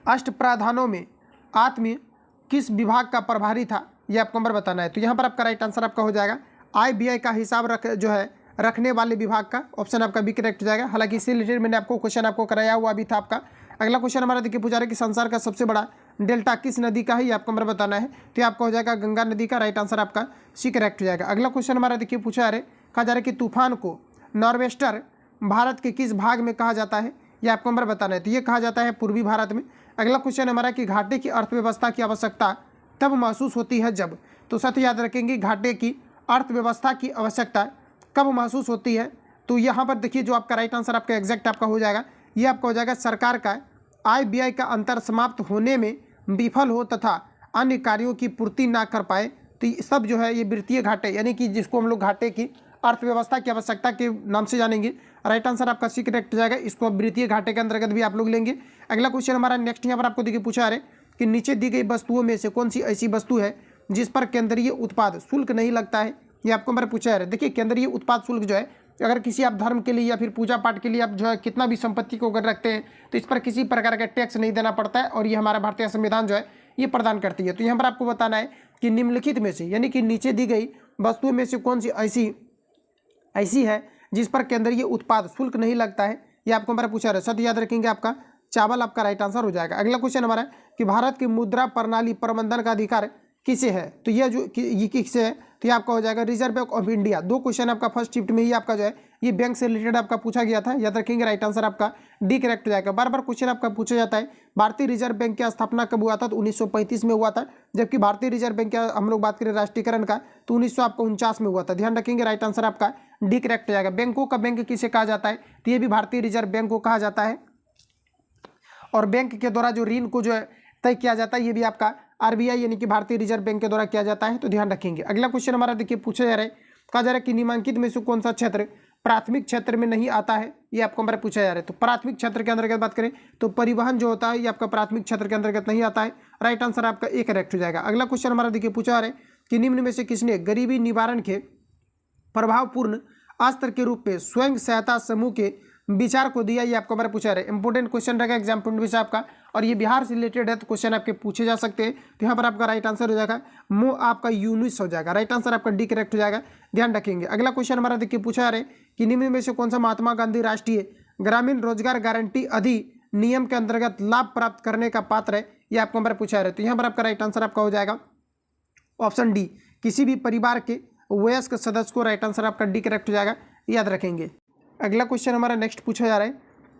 अष्टप्रधानों में आत्मीय किस विभाग का प्रभारी था, ये आपको नंबर बताना है। तो यहाँ पर आपका राइट आंसर आपका हो जाएगा IBI का हिसाब रखने वाले विभाग का, ऑप्शन आपका बी करेक्ट हो जाएगा। हालांकि इससे रिलेटेड मैंने आपको क्वेश्चन आपको कराया हुआ भी था आपका। अगला क्वेश्चन हमारा देखिए पूछा रहा है कि संसार का सबसे बड़ा डेल्टा किस नदी का है, ये आपको नंबर बताना है। तो ये आपका हो जाएगा गंगा नदी का। राइट आंसर आपका सी करेक्ट हो जाएगा। अगला क्वेश्चन हमारा देखिए पूछा जा रहा है, कहा जा रहा है कि तूफान को नॉर्वेस्टर भारत के किस भाग में कहा जाता है, ये आपको नंबर बताना है। तो ये कहा जाता है पूर्वी भारत में। अगला क्वेश्चन हमारा कि घाटे की अर्थव्यवस्था की आवश्यकता तब महसूस होती है जब, तो सत्य याद रखेंगे घाटे की अर्थव्यवस्था की आवश्यकता कब महसूस होती है। तो यहाँ पर देखिए जो आपका राइट आंसर आपका एग्जैक्ट आपका हो जाएगा, ये आपका हो जाएगा सरकार का IBI का अंतर समाप्त होने में विफल हो तथा अन्य कार्यों की पूर्ति ना कर पाए। तो ये सब जो है ये वित्तीय घाटे, यानी कि जिसको हम लोग घाटे की अर्थव्यवस्था की आवश्यकता के नाम से जानेंगे। राइट आंसर आपका सी करेक्ट हो जाएगा। इसको वित्तीय घाटे के अंतर्गत भी आप लोग लेंगे। अगला क्वेश्चन हमारा नेक्स्ट यहाँ पर आपको देखिए पूछा जा रहा है कि नीचे दी गई वस्तुओं में से कौन सी ऐसी वस्तु है जिस पर केंद्रीय उत्पाद शुल्क नहीं लगता है, ये आपको हमारा पूछा जा रहा है। देखिए केंद्रीय उत्पाद शुल्क जो है अगर किसी आप धर्म के लिए या फिर पूजा पाठ के लिए आप जो है कितना भी संपत्ति को अगर रखते हैं तो इस पर किसी प्रकार का टैक्स नहीं देना पड़ता है, और ये हमारा भारतीय संविधान जो है ये प्रदान करती है। तो यहाँ पर आपको बताना है कि निम्नलिखित में से, यानी कि नीचे दी गई वस्तुओं में से कौन सी ऐसी है जिस पर केंद्रीय उत्पाद शुल्क नहीं लगता है, ये आपको हमारा पूछा रहा है। सत्य याद रखेंगे आपका चावल आपका राइट आंसर हो जाएगा। अगला क्वेश्चन हमारा कि भारत की मुद्रा प्रणाली प्रबंधन का अधिकार किसे है, तो ये किसे है, तो ये आपका हो जाएगा रिजर्व बैंक ऑफ इंडिया। दो क्वेश्चन आपका फर्स्ट शिफ्ट में ही आपका जो है ये बैंक से रिलेटेड आपका पूछा गया था, याद रखेंगे। राइट आंसर आपका डी करेक्ट हो जाएगा। बार बार क्वेश्चन आपका पूछा जाता है भारतीय रिजर्व बैंक की स्थापना कब हुआ था, तो 1935 में हुआ था। जबकि भारतीय रिजर्व बैंक का हम लोग बात करें राष्ट्रीयकरण का तो 1949 में हुआ था। ध्यान रखेंगे राइट आंसर आपका डी करेक्ट हो जाएगा। बैंकों का बैंक किसे कहा जाता है, तो ये भी भारतीय रिजर्व बैंक को कहा जाता है। और बैंक के द्वारा जो ऋण को जो है तय किया जाता है ये भी आपका RBI यानी कि भारतीय रिजर्व बैंक के द्वारा किया जाता है। तो ध्यान रखेंगे। अगला क्वेश्चन हमारा देखिए पूछा जा रहा है, कहा जा रहा है कि निम्नलिखित में से कौन सा क्षेत्र प्राथमिक क्षेत्र में नहीं आता है, ये आपको हमारा पूछा जा रहा है। तो प्राथमिक क्षेत्र के अंतर्गत बात करें तो परिवहन जो होता है ये आपका प्राथमिक क्षेत्र के अंतर्गत नहीं आता है। राइट आंसर आपका ए करेक्ट हो जाएगा। अगला क्वेश्चन हमारा देखिए पूछा जा रहा है कि निम्न में से किसने गरीबी निवारण के प्रभावपूर्ण अस्त्र के रूप में स्वयं सहायता समूह के विचार को दिया, ये आपको हमारा पूछा रहा है। इंपॉर्टेंट क्वेश्चन रहेगा एग्जाम पॉइंट ऑफ व्यू आपका, और ये बिहार से रिलेटेड है तो क्वेश्चन आपके पूछे जा सकते हैं। तो यहाँ पर आपका राइट आंसर हो जाएगा मो आपका यूनिस हो जाएगा। राइट आंसर आपका डी करेक्ट हो जाएगा। ध्यान रखेंगे। अगला क्वेश्चन हमारा देखिए पूछा जा रहा है कि निम्न में से कौन सा महात्मा गांधी राष्ट्रीय ग्रामीण रोजगार गारंटी अधिनियम के अंतर्गत लाभ प्राप्त करने का पात्र है, ये आपको हमारा पूछा जा रहा है। तो यहाँ पर आपका राइट आंसर आपका हो जाएगा ऑप्शन डी किसी भी परिवार के वयस्क सदस्य को। राइट आंसर आपका डी करेक्ट हो जाएगा, याद रखेंगे। अगला क्वेश्चन हमारा नेक्स्ट पूछा जा रहा है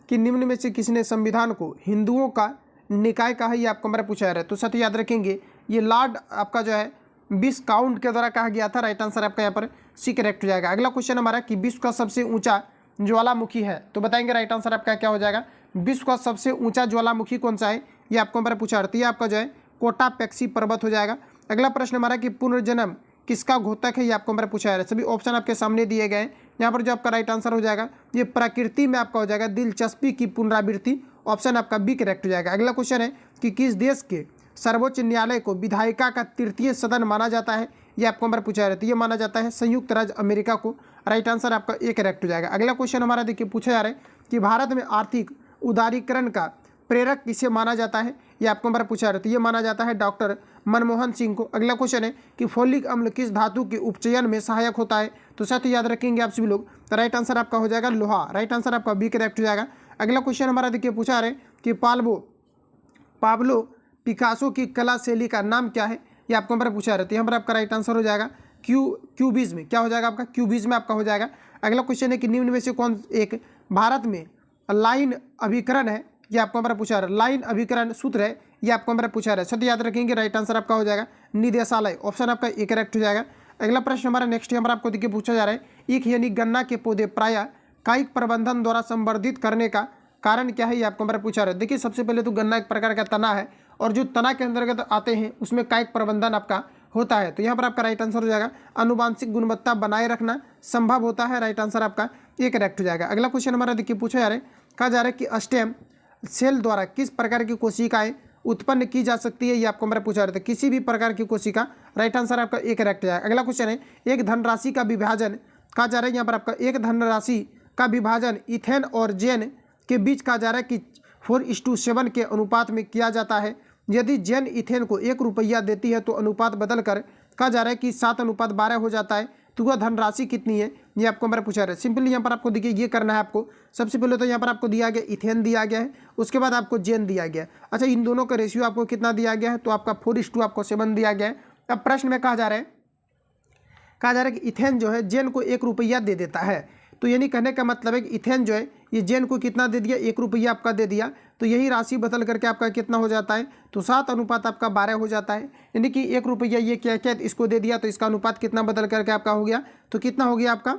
कि निम्न में से किसने संविधान को हिंदुओं का निकाय कहा, ये आपको हमारा पूछा जा रहा है। तो सत्य याद रखेंगे ये लॉर्ड आपका जो है विस्काउंट के द्वारा कहा गया था। राइट आंसर आपका यहाँ पर सी करेक्ट हो जाएगा। अगला क्वेश्चन हमारा कि विश्व का सबसे ऊंचा ज्वालामुखी है, तो बताएंगे राइट आंसर आपका क्या हो जाएगा। विश्व का सबसे ऊंचा ज्वालामुखी कौन सा है, ये आपको हमारा पूछा रहती है। आपका जो है कोटापेक्सी पर्वत हो जाएगा। अगला प्रश्न हमारा कि पुनर्जन्म किसका घोतक है, ये आपको हमारा पूछा है। सभी ऑप्शन आपके सामने दिए गए हैं। यहाँ पर जो आपका राइट आंसर हो जाएगा ये प्रकृति में आपका हो जाएगा दिलचस्पी की पुनरावृत्ति, ऑप्शन आपका बी करेक्ट हो जाएगा। अगला क्वेश्चन है कि किस देश के सर्वोच्च न्यायालय को विधायिका का तृतीय सदन माना जाता है, ये आपको हमारा पूछा रहता है। ये माना जाता है संयुक्त राज्य अमेरिका को। राइट आंसर आपका ए करेक्ट हो जाएगा। अगला क्वेश्चन हमारा देखिए पूछा जा रहा है कि भारत में आर्थिक उदारीकरण का प्रेरक किसे माना जाता है, ये आपको हमारा पूछा है। तो ये माना जाता है डॉक्टर मनमोहन सिंह को। अगला क्वेश्चन है कि फोलिक अम्ल किस धातु के उपचयन में सहायक होता है, तो साथ ही याद रखेंगे आप सभी लोग। तो राइट आंसर आपका हो जाएगा लोहा, राइट आंसर आपका बी करेक्ट हो जाएगा। अगला क्वेश्चन हमारा देखिए पूछा है कि पाब्लो पिकासो की कला शैली का नाम क्या है, ये आपको हमारा पूछा है। तो यहाँ पर आपका राइट आंसर हो जाएगा क्यूबिज्म। क्या हो जाएगा आपका, क्यूबिज्म आपका हो जाएगा। अगला क्वेश्चन है कि निम्न में से कौन एक भारत में लाइन अभिकरण है, ये आपको हमारा पूछा है। लाइन अभिकरण सूत्र है, ये आपको हमारा पूछा है। सत्य याद रखेंगे, राइट आंसर आपका हो जाएगा निदेशालय, ऑप्शन आपका ए करेक्ट हो जाएगा। अगला प्रश्न हमारा नेक्स्ट हमारा आपको देखिए पूछा जा रहा है, ईख यानी गन्ना के पौधे प्रायः कायिक प्रबंधन द्वारा संवर्धित करने का कारण क्या है, ये आपको हमारा पूछा रहा है। देखिए सबसे पहले तो गन्ना एक प्रकार का तना है और जो तना के अंतर्गत आते हैं उसमें कायिक प्रबंधन आपका होता है। तो यहाँ पर आपका राइट आंसर हो जाएगा आनुवांशिक गुणवत्ता बनाए रखना संभव होता है, राइट आंसर आपका ये करेक्ट हो जाएगा। अगला क्वेश्चन हमारा देखिए पूछा जा रहा है, कहा जा रहा है कि स्टेम सेल द्वारा किस प्रकार की कोशिकाएं उत्पन्न की जा सकती है, ये आपको हमारा पूछा रहा था। किसी भी प्रकार की कोशिका, राइट आंसर आपका एक करेक्ट है। अगला क्वेश्चन है, एक धनराशि का विभाजन कहा जा रहा है, यहाँ पर आपका एक धनराशि का विभाजन इथेन और जेन के बीच कहा जा रहा है कि 4:7 के अनुपात में किया जाता है। यदि जेन इथेन को 1 रुपया देती है तो अनुपात बदल कर कहा जा रहा है कि 7:12 हो जाता है। तो वह धनराशि कितनी है, ये आपको हमारा पूछा रहा है। सिंपली यहाँ पर आपको देखिए ये करना है आपको। सबसे पहले तो यहाँ पर आपको दिया गया इथेन दिया गया है, उसके बाद आपको जेन दिया गया है। अच्छा, इन दोनों का रेशियो आपको कितना दिया गया है, तो आपका 4:2 आपको 7 दिया गया है। अब प्रश्न में कहा जा रहा है कि इथेन जो है जेन को 1 रुपया दे देता है। तो यानी कहने का मतलब है कि इथेन जो है ये जेन को कितना दे दिया, 1 रुपया आपका दे दिया। तो यही राशि बदल करके आपका कितना हो जाता है, तो 7:12 हो जाता है। यानी कि 1 रुपया ये क्या क्या इसको दे दिया, तो इसका अनुपात कितना बदल करके आपका हो गया, तो कितना हो गया आपका,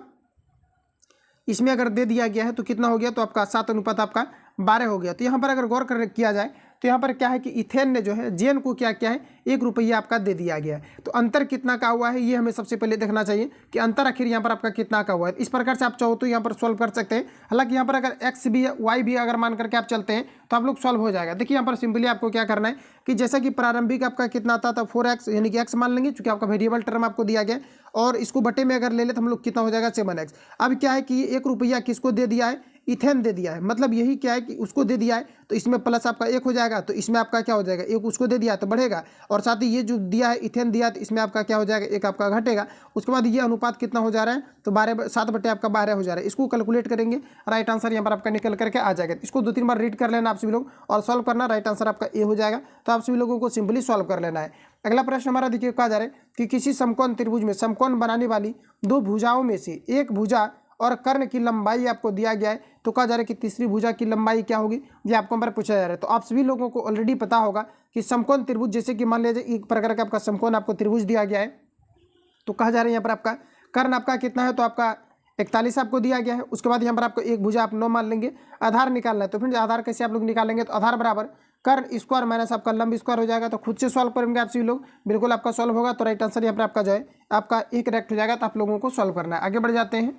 इसमें अगर दे दिया गया है तो कितना हो गया, तो आपका 7:12 हो गया। तो यहाँ पर अगर गौर कर किया जाए तो यहाँ पर क्या है कि इथेन ने जो है जेन को क्या क्या है, 1 रुपया आपका दे दिया गया है। तो अंतर कितना का हुआ है, ये हमें सबसे पहले देखना चाहिए कि अंतर आखिर यहाँ पर आपका कितना का हुआ है। इस प्रकार से आप चाहो तो यहाँ पर सॉल्व कर सकते हैं। हालांकि यहाँ पर अगर एक्स भी वाई भी अगर मान करके आप चलते हैं तो आप लोग सॉल्व हो जाएगा। देखिए यहाँ पर सिंपली आपको क्या करना है कि जैसा कि प्रारंभिक आपका कितना था, तो 4x यानी कि x मान लेंगे चूंकि आपका वेरिएबल टर्म आपको दिया गया, और इसको बटे में अगर ले ले तो हम लोग कितना हो जाएगा 7x। अब क्या है कि 1 रुपया किसको दे दिया है, इथेन दे दिया है। मतलब यही क्या है कि उसको दे दिया है, तो इसमें प्लस आपका 1 हो जाएगा, तो इसमें आपका क्या हो जाएगा, 1 उसको दे दिया तो बढ़ेगा, और साथ ही ये जो दिया है इथेन दिया तो इसमें आपका क्या हो जाएगा, 1 आपका घटेगा। उसके बाद ये अनुपात कितना हो जा रहा है, तो 7/12 हो जा रहा है। इसको कैलकुलेट करेंगे, राइट आंसर यहाँ पर आपका निकल करके आ जाएगा। इसको 2-3 बार रीड कर लेना आप सभी लोग और सॉल्व करना, राइट आंसर आपका ए हो जाएगा। तो आप सभी लोगों को सिंपली सॉल्व कर लेना है। अगला प्रश्न हमारा देखिए कहा जा रहा है कि किसी समकोण त्रिभुज में समकोण बनाने वाली 2 भुजाओं में से एक भुजा और कर्ण की लंबाई आपको दिया गया है। तो कहा जा रहा है कि तीसरी भुजा की लंबाई क्या होगी, ये आपको हमारा पूछा जा रहा है। तो आप सभी लोगों को ऑलरेडी पता होगा कि समकोण त्रिभुज, जैसे कि मान लीजिए एक प्रकार का आपका समकोण आपको त्रिभुज दिया गया है, तो कहा जा रहा है यहाँ पर आपका कर्ण आपका कितना है, तो आपका 41 आपको दिया गया है। उसके बाद यहाँ पर आपको एक भुजा आप 9 मान लेंगे। आधार निकालना है, तो फिर आधार कैसे आप लोग निकालेंगे, तो आधार बराबर कर्ण स्क्वायर माइनस आपका लंब स्क्वायर हो जाएगा। तो खुद से सॉल्व करेंगे आप सभी लोग, बिल्कुल आपका सॉल्व होगा। तो राइट आंसर यहाँ पर आपका जो है आपका एक करेक्ट हो जाएगा। तो आप लोगों को सॉल्व करना है। आगे बढ़ जाते हैं।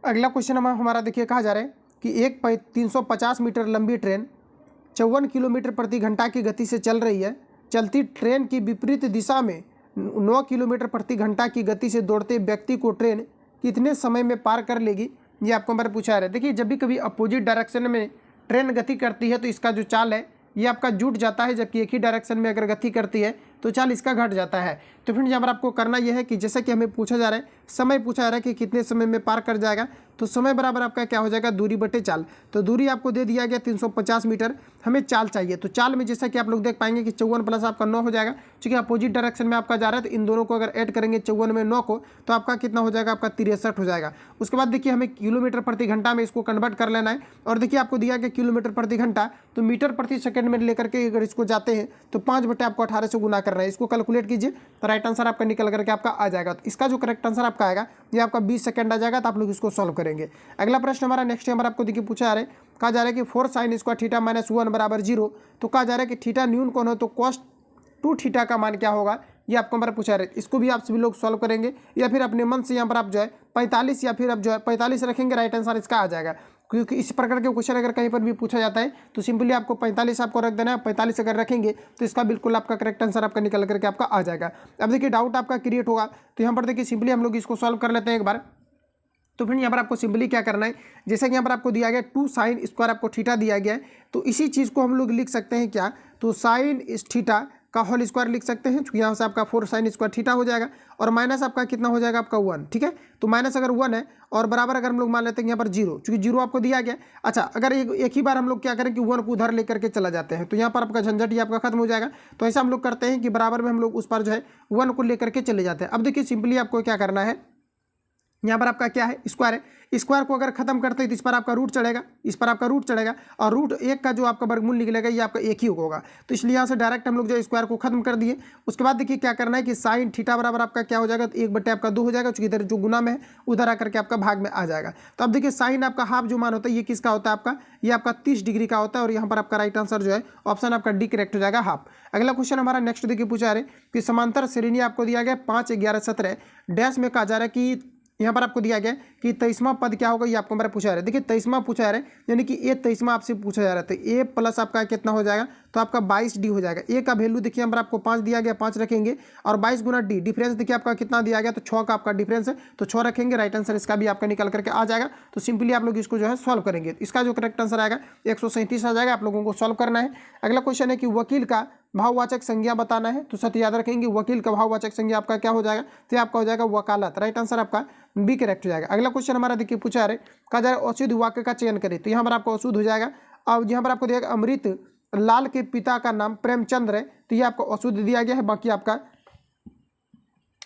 अगला क्वेश्चन हमारा देखिए कहा जा रहा है कि एक 350 मीटर लंबी ट्रेन 54 किलोमीटर प्रति घंटा की गति से चल रही है। चलती ट्रेन की विपरीत दिशा में 9 किलोमीटर प्रति घंटा की गति से दौड़ते व्यक्ति को ट्रेन कितने समय में पार कर लेगी, ये आपको हमारे पूछा जा रहा है। देखिए जब भी कभी अपोजिट डायरेक्शन में ट्रेन गति करती है तो इसका जो चाल है ये आपका जुट जाता है, जबकि एक ही डायरेक्शन में अगर गति करती है तो चाल इसका घट जाता है। तो फ्रेंड्स यहाँ पर आपको करना यह है कि जैसा कि हमें पूछा जा रहा है, समय पूछा जा रहा है कि कितने समय में पार कर जाएगा, तो समय बराबर आपका क्या हो जाएगा, दूरी बटे चाल। तो दूरी आपको दे दिया गया 350 मीटर, हमें चाल चाहिए। तो चाल में जैसा कि आप लोग देख पाएंगे कि 54 प्लस आपका 9 हो जाएगा, क्योंकि अपोजिट डायरेक्शन में आपका जा रहा है। तो इन दोनों को अगर ऐड करेंगे 54 में 9 को, तो आपका कितना हो जाएगा, आपका 63 हो जाएगा। उसके बाद देखिए हमें किलोमीटर प्रति घंटा में इसको कन्वर्ट कर लेना है। और देखिए आपको दिया गया किलोमीटर प्रति घंटा, तो मीटर प्रति सेकंड में लेकर के अगर इसको जाते हैं तो 5 बटे आपको 18 से गुना करना है। इसको कैलकुलेट कीजिए तो राइट आंसर आपका निकल करके आपका आ जाएगा। तो इसका जो करेक्ट आंसर आपका आएगा ये आपका 20 सेकंड आ जाएगा। तो आप लोग इसको सॉल्व करेंगे। अगला प्रश्न हमारा नेक्स्ट नंबर आपको देखिए पूछा जा रहा है, कहा जा रहा है कि 4 sin स्क्वायर थीटा माइनस 1 बराबर 0। तो कहा जा रहा है कि थीटा न्यून कौन हो, तो cos 2 थीटा का मान क्या होगा, ये आपको हमारा पूछा रहा है। इसको भी आप सभी लोग सॉल्व करेंगे, या फिर अपने मन से यहाँ पर आप जो है 45 या फिर आप जो है 45 रखेंगे, राइट आंसर इसका आ जाएगा। क्योंकि इस प्रकार के क्वेश्चन अगर कहीं पर भी पूछा जाता है तो सिंपली आपको 45 आपको रख देना है। 45 अगर रखेंगे तो इसका बिल्कुल आपका करेक्ट आंसर आपका निकल करके आपका आ जाएगा। अब देखिए डाउट आपका क्रिएट होगा, तो यहाँ पर देखिए सिंपली हम लोग इसको सॉल्व कर लेते हैं एक बार। तो फिर यहाँ पर आपको सिंपली क्या करना है, जैसे कि यहाँ पर आपको दिया गया 2 sin स्क्वायर आपको थीटा दिया गया है, तो इसी चीज़ को हम लोग लिख सकते हैं क्या, तो साइन थीटा का होल स्क्वायर लिख सकते हैं, क्योंकि यहाँ से आपका 4 sin स्क्वायर थीटा हो जाएगा और माइनस आपका कितना हो जाएगा आपका 1, ठीक है। तो माइनस अगर 1 है और बराबर अगर हम लोग मान लेते हैं यहाँ पर 0, क्योंकि 0 आपको दिया गया। अच्छा, अगर एक ही बार हम लोग क्या करें कि 1 को उधर लेकर के चला जाते हैं, तो यहाँ पर आपका झंझट ही आपका खत्म हो जाएगा। तो ऐसा हम लोग करते हैं कि बराबर में हम लोग उस पर जो है 1 को लेकर के चले जाते हैं। अब देखिए सिंपली आपको क्या करना है, यहाँ पर आपका क्या है, स्क्वायर है, स्क्वायर को अगर खत्म करते हैं तो इस पर आपका रूट चढ़ेगा, इस पर आपका रूट चढ़ेगा और रूट 1 का जो आपका वर्गमूल निकलेगा ये आपका 1 ही होगा। तो इसलिए यहाँ से डायरेक्ट हम लोग जो स्क्वायर को खत्म कर दिए। उसके बाद देखिए क्या करना है कि साइन थीटा बराबर आपका क्या हो जाएगा, तो 1 आपका 2 हो जाएगा, क्योंकि इधर जो गुना में है उधर आकर के आपका भाग में आ जाएगा। तो अब देखिए साइन आपका हाफ जो मान होता है ये किसका होता है आपका, ये आपका 30 डिग्री का होता है और यहाँ पर आपका राइट आंसर जो है ऑप्शन आपका डी करेक्ट हो जाएगा, हाफ। अगला क्वेश्चन हमारा नेक्स्ट देखिए पूछा है कि समांतर श्रेणी आपको दिया गया 5, 11, 17 डैश में कहा जा रहा है कि यहाँ पर आपको दिया गया कि 23वां पद क्या होगा, ये आपको मेरा पूछा जा रहा है। देखिए 23वां पूछा जा रहा है, यानी कि ए 23वां आपसे पूछा जा रहा है, तो ए प्लस आपका कितना हो जाएगा, तो आपका 22D हो जाएगा। ए का वैल्यू देखिए यहाँ पर आपको 5 दिया गया, 5 रखेंगे और 22 गुना डी, डिफरेंस देखिए आपका कितना दिया गया, तो 6 का आपका डिफरेंस है, तो 6 रखेंगे। राइट आंसर इसका भी आपका निकल करके आ जाएगा। तो सिंपली आप लोग इसको जो है सॉल्व करेंगे, इसका जो करेक्ट आंसर आएगा 137 आ जाएगा। आप लोगों को सॉल्व करना है। अगला क्वेश्चन है कि वकील का भाववाचक संज्ञा बताना है, तो सत्य याद रखेंगे वकील का भाववाचक संज्ञा आपका क्या हो जाएगा, तो आपका हो जाएगा वकालत। राइट आंसर आपका बी करेक्ट हो जाएगा। अगला क्वेश्चन हमारा देखिए पूछा है कहा जा रहा है अशुद्ध वाक्य का चयन करें, तो यहाँ पर आपको अशुद्ध हो जाएगा। अब यहाँ पर आपको दिया अमृत लाल के पिता का नाम प्रेमचंद्र है, तो ये आपको अशुद्ध दिया गया है, बाकी आपका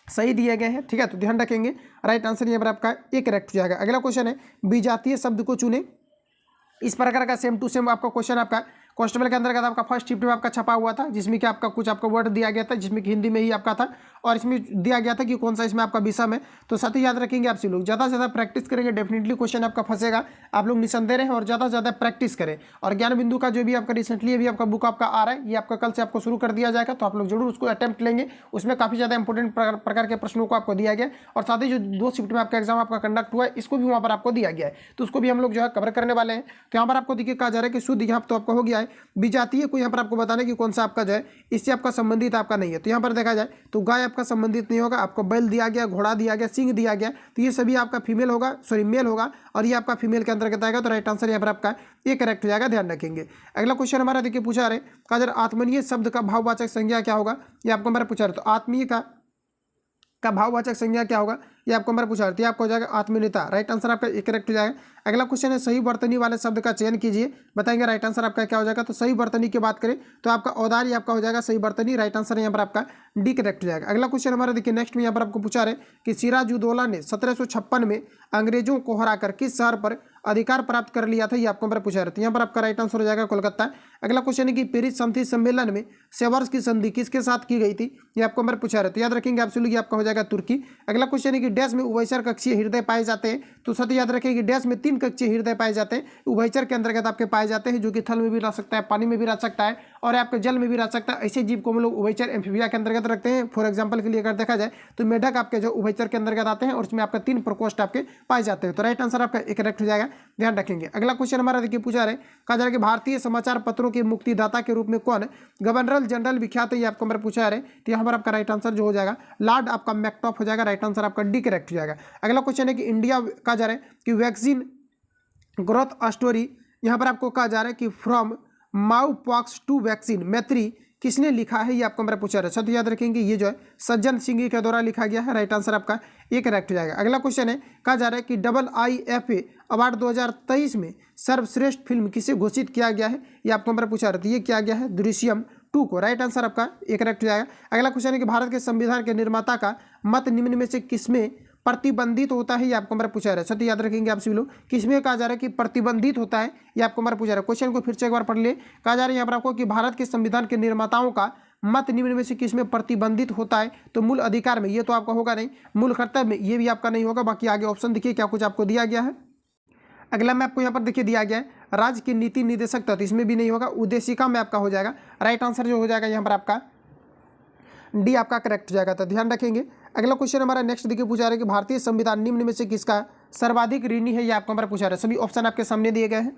सही दिए गए हैं, ठीक है। तो ध्यान रखेंगे राइट आंसर यहाँ पर आपका एक करेक्ट हो जाएगा। अगला क्वेश्चन है विजातीय शब्द को चुने। इस प्रकार का सेम टू सेम आपका क्वेश्चन आपका कांस्टेबल के अंतर्गत आपका फर्स्ट शिफ्ट में आपका छपा हुआ था, जिसमें कि आपका कुछ आपका वर्ड दिया गया था, जिसमें कि हिंदी में ही आपका था और इसमें दिया गया था कि कौन सा इसमें आपका विषम है। तो साथ ही याद रखेंगे आपसे लोग ज़्यादा से ज़्यादा प्रैक्टिस करेंगे, डेफिनेटली क्वेश्चन आपका फंसेगा। आप लोग निसंदेह रहें और ज़्यादा से ज़्यादा प्रैक्टिस करें। और ज्ञान बिंदु का जो भी आपका रिसेंटली अभी आपका बुक आपका आ रहा है, ये आपका कल से आपको शुरू कर दिया जाएगा, तो आप लोग जरूर उसको अटेम्प्ट लेंगे। उसमें काफ़ी ज़्यादा इंपॉर्टेंट प्रकार के प्रश्नों को आपको दिया गया और साथ ही जो 2 शिफ्ट में आपका एग्जाम आपका कंडक्ट हुआ है, इसको भी वहाँ पर आपको दिया गया है, तो उसको भी हम लोग जो है कवर करने वाले हैं। तो यहाँ पर आपको देखिए कहा जा रहा है कि शुद्ध यहाँ तो आपका हो गया है, विजातीय को यहाँ पर आपको बताना है कि कौन सा आपका जो है इससे आपका संबंधित आपका नहीं है। तो यहाँ पर देखा जाए तो गाय आपका संबंधित नहीं होगा, आपको बैल दिया गया, घोड़ा दिया गया, सिंह दिया गया, तो ये सभी आपका फीमेल होगा, सॉरी मेल होगा और ये आपका फीमेल के अंतर्गत आएगा। तो राइट आंसर यहाँ पर आपका ये करेक्ट हो जाएगा, ध्यान रखेंगे। अगला क्वेश्चन हमारा देखिए पूछा रहे कहा जा रहा आत्मीय शब्द का भाववाचक संज्ञा क्या होगा, ये आपको हमारा पूछा रहे। तो आत्मीय का भाववाचक संज्ञा क्या होगा, ये आपको हमारा पूछा रहे, आपको हो जाएगा आत्मीयता। राइट आंसर आपका एक करेक्ट हो जाएगा। अगला क्वेश्चन है सही वर्तनी वाले शब्द का चयन कीजिए, बताएंगे राइट आंसर आपका क्या हो जाएगा। तो सही वर्तनी की बात करें तो आपका औदार्य आपका हो जाएगा सही वर्तनी। राइट आंसर यहाँ पर आपका डी करेक्ट हो जाएगा। अगला क्वेश्चन हमारा देखिए नेक्स्ट में यहाँ पर आपको पूछा रहे कि सिराजुद्दौला ने 1756 में अंग्रेजों को हराकर किस शहर पर अधिकार प्राप्त कर लिया था, ये आपको हमारा पूछा रहे। तो यहाँ पर आपका राइट आंसर हो जाएगा कोलकाता। अगला क्वेश्चन है कि पेरिस शांति सम्मेलन में सेवर्स की संधि किसके साथ की गई थी, ये आपको हमारा पूछा रहे। तो याद रखेंगे एब्सोल्युटली आपका हो जाएगा तुर्की। अगला क्वेश्चन है कि डैश में उभयचर कक्षीय हृदय पाए जाते हैं, तो सत्य याद रखेंगे कि डैश में 3 कक्षीय हृदय पाए जाते हैं, उभयचर के अंतर्गत आपके पाए जाते हैं, जो कि थल में भी रह सकता है, पानी में भी रह सकता है और आपके जल में भी रह सकता है। ऐसे जीव को हम लोग उभयचर एम्फीबिया के अंतर्गत रखते हैं। फॉर एग्जाम्पल के लिए अगर देखा जाए तो मेढक आपके जो उभयचर के अंतर्गत आते हैं और उसमें आपका 3 प्रकोष्ठ आपके पाए जाते हैं। तो राइट आंसर आपका एक करेक्ट हो जाएगा, ध्यान रखेंगे। अगला क्वेश्चन हमारा देखिए पूछा रहे कहा जा रहा है कि भारतीय समाचार पत्रों के मुक्तिदाता के रूप में कौन गवर्नर जनरल विख्यात है, ये आपको हमारा पूछा रहे। तो यहाँ पर आपका राइट आंसर जो हो जाएगा लॉर्ड आपका मैकटॉफ हो जाएगा। राइट आंसर आपका डी करेक्ट हो जाएगा। अगला क्वेश्चन है कि इंडिया कहा जा रहा है कि वैक्सीन ग्रोथ स्टोरी, यहाँ पर आपको कहा जा रहा है कि फ्रॉम माउ पॉक्स टू वैक्सीन मैत्री किसने लिखा है, ये आपको हमारा पूछा रहा है। तो याद रखेंगे ये जो है सज्जन सिंह के द्वारा लिखा गया है। राइट आंसर आपका ये करेक्ट हो जाएगा। अगला क्वेश्चन है कहा जा रहा है कि IIFA अवार्ड 2023 में सर्वश्रेष्ठ फिल्म किसे घोषित किया गया है, ये आपको हमारा पूछा रहा है। ये किया गया है दृश्यम 2 को। राइट आंसर आपका एक करेक्ट हो जाएगा। अगला क्वेश्चन है कि भारत के संविधान के निर्माता का मत निम्न में से किसमें प्रतिबंधित होता है, ये आपको हमारा पूछा रहा है। सत्य याद रखेंगे आप सभी लोग किसमें कहा जा रहा है कि प्रतिबंधित होता है, ये आपको हमारा पूछा रहा है। क्वेश्चन को फिर से एक बार पढ़ लिए। कहा जा रहा है यहाँ पर आपको कि भारत के संविधान के निर्माताओं का मत निम्न में से किसमें प्रतिबंधित होता है, तो मूल अधिकार में, ये तो आपका होगा नहीं, मूल कर्तव्य में, ये भी आपका नहीं होगा। बाकी आगे ऑप्शन देखिए क्या कुछ आपको दिया गया है। अगला में आपको यहाँ पर देखिए दिया गया है राज्य के नीति निदेशक तत्व, इसमें भी नहीं होगा। उद्देशिका में आपका हो जाएगा। राइट आंसर जो हो जाएगा यहाँ पर आपका डी आपका करेक्ट हो जाएगा, तो ध्यान रखेंगे। अगला क्वेश्चन हमारा नेक्स्ट देखिए पूछा रहा है कि भारतीय संविधान निम्न में से किसका सर्वाधिक ऋणी है, ये आपको हमारा पूछा रहा है। सभी ऑप्शन आपके सामने दिए गए हैं,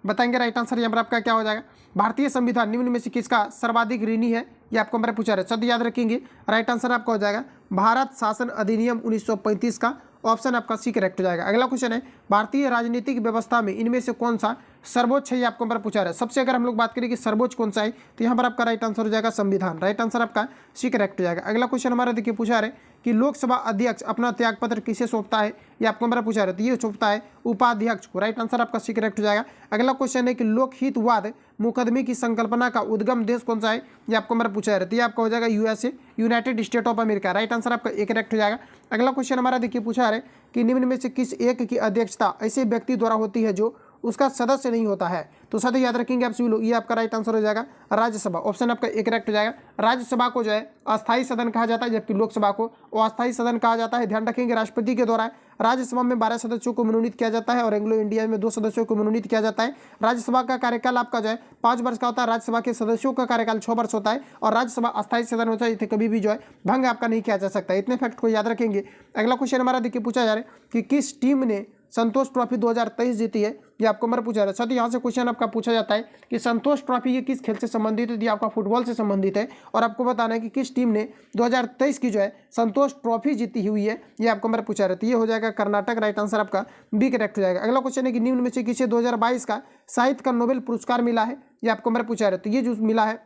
बताएंगे राइट आंसर यहाँ पर आपका क्या हो जाएगा। भारतीय संविधान निम्न में से किसका सर्वाधिक ऋणी है, ये आपको हमारा पूछा रहा है। सद याद रखेंगे राइट आंसर आपका हो जाएगा भारत शासन अधिनियम 1935 का। ऑप्शन आपका सी करेक्ट हो जाएगा। अगला क्वेश्चन है, भारतीय राजनीतिक व्यवस्था में इनमें से कौन सा सर्वोच्च है, ये आपको नंबर पूछा रहा है। सबसे अगर हम लोग बात करें कि सर्वोच्च कौन सा है, तो यहाँ पर आपका राइट आंसर हो जाएगा संविधान। राइट आंसर आपका सी करेक्ट हो जाएगा। अगला क्वेश्चन हमारा देखिए पूछा रहे कि लोकसभा अध्यक्ष अपना त्यागपत्र किसे सौंपता है, ये आपको नंबर पूछा रहे, तो ये सौंपता है उपाध्यक्ष को। राइट आंसर आपका सी करेक्ट हो जाएगा। अगला क्वेश्चन है कि लोकहितवाद मुकदमे की संकल्पना का उद्गम देश कौन सा है, ये आपको नंबर पूछा रहे, तो ये आपका हो जाएगा USA, United state of America. Right answer आपका एक करेक्ट हो जाएगा। अगला क्वेश्चन हमारा देखिए पूछा रहे कि निम्न में से किस एक की अध्यक्षता ऐसे व्यक्ति द्वारा होती है जो उसका सदस्य नहीं होता है, तो साथ याद रखेंगे आप सभी लोग, ये आपका राइट आंसर हो जाएगा राज्यसभा। ऑप्शन आपका एक करेक्ट हो जाएगा। राज्यसभा को जो है अस्थायी सदन कहा जाता है, जबकि लोकसभा को अस्थायी सदन कहा जाता है। ध्यान रखेंगे राष्ट्रपति के द्वारा राज्यसभा में 12 सदस्यों को मनोनीत किया जाता है और एंग्लो इंडिया में 2 सदस्यों को मनोनीत किया जाता है। राज्यसभा का कार्यकाल आपका जो है 5 वर्ष का होता है, राज्यसभा के सदस्यों का कार्यकाल 6 वर्ष होता है और राज्यसभा अस्थायी सदन होता है, इसे कभी भी जो है भंग आपका नहीं किया जा सकता। इतने फैक्ट को याद रखेंगे। अगला क्वेश्चन हमारा देखिए पूछा जा रहा है कि किस टीम ने संतोष ट्रॉफी 2023 जीती है, ये आपको नंबर पूछा रहा है। साथ ही यहाँ से क्वेश्चन आपका पूछा जाता है कि संतोष ट्रॉफी ये किस खेल से संबंधित है, ये आपका फुटबॉल से संबंधित है और आपको बताना है कि किस टीम ने 2023 की जो है संतोष ट्रॉफी जीती हुई है, ये आपको नंबर पूछा रहा है, तो ये हो जाएगा कर्नाटक। राइट आंसर आपका बी करेक्ट हो जाएगा। अगला क्वेश्चन है कि निम्न में से किसे 2022 का साहित्य का नोबेल पुरस्कार मिला है, ये आपको नंबर पूछा रहा है, तो ये जो मिला है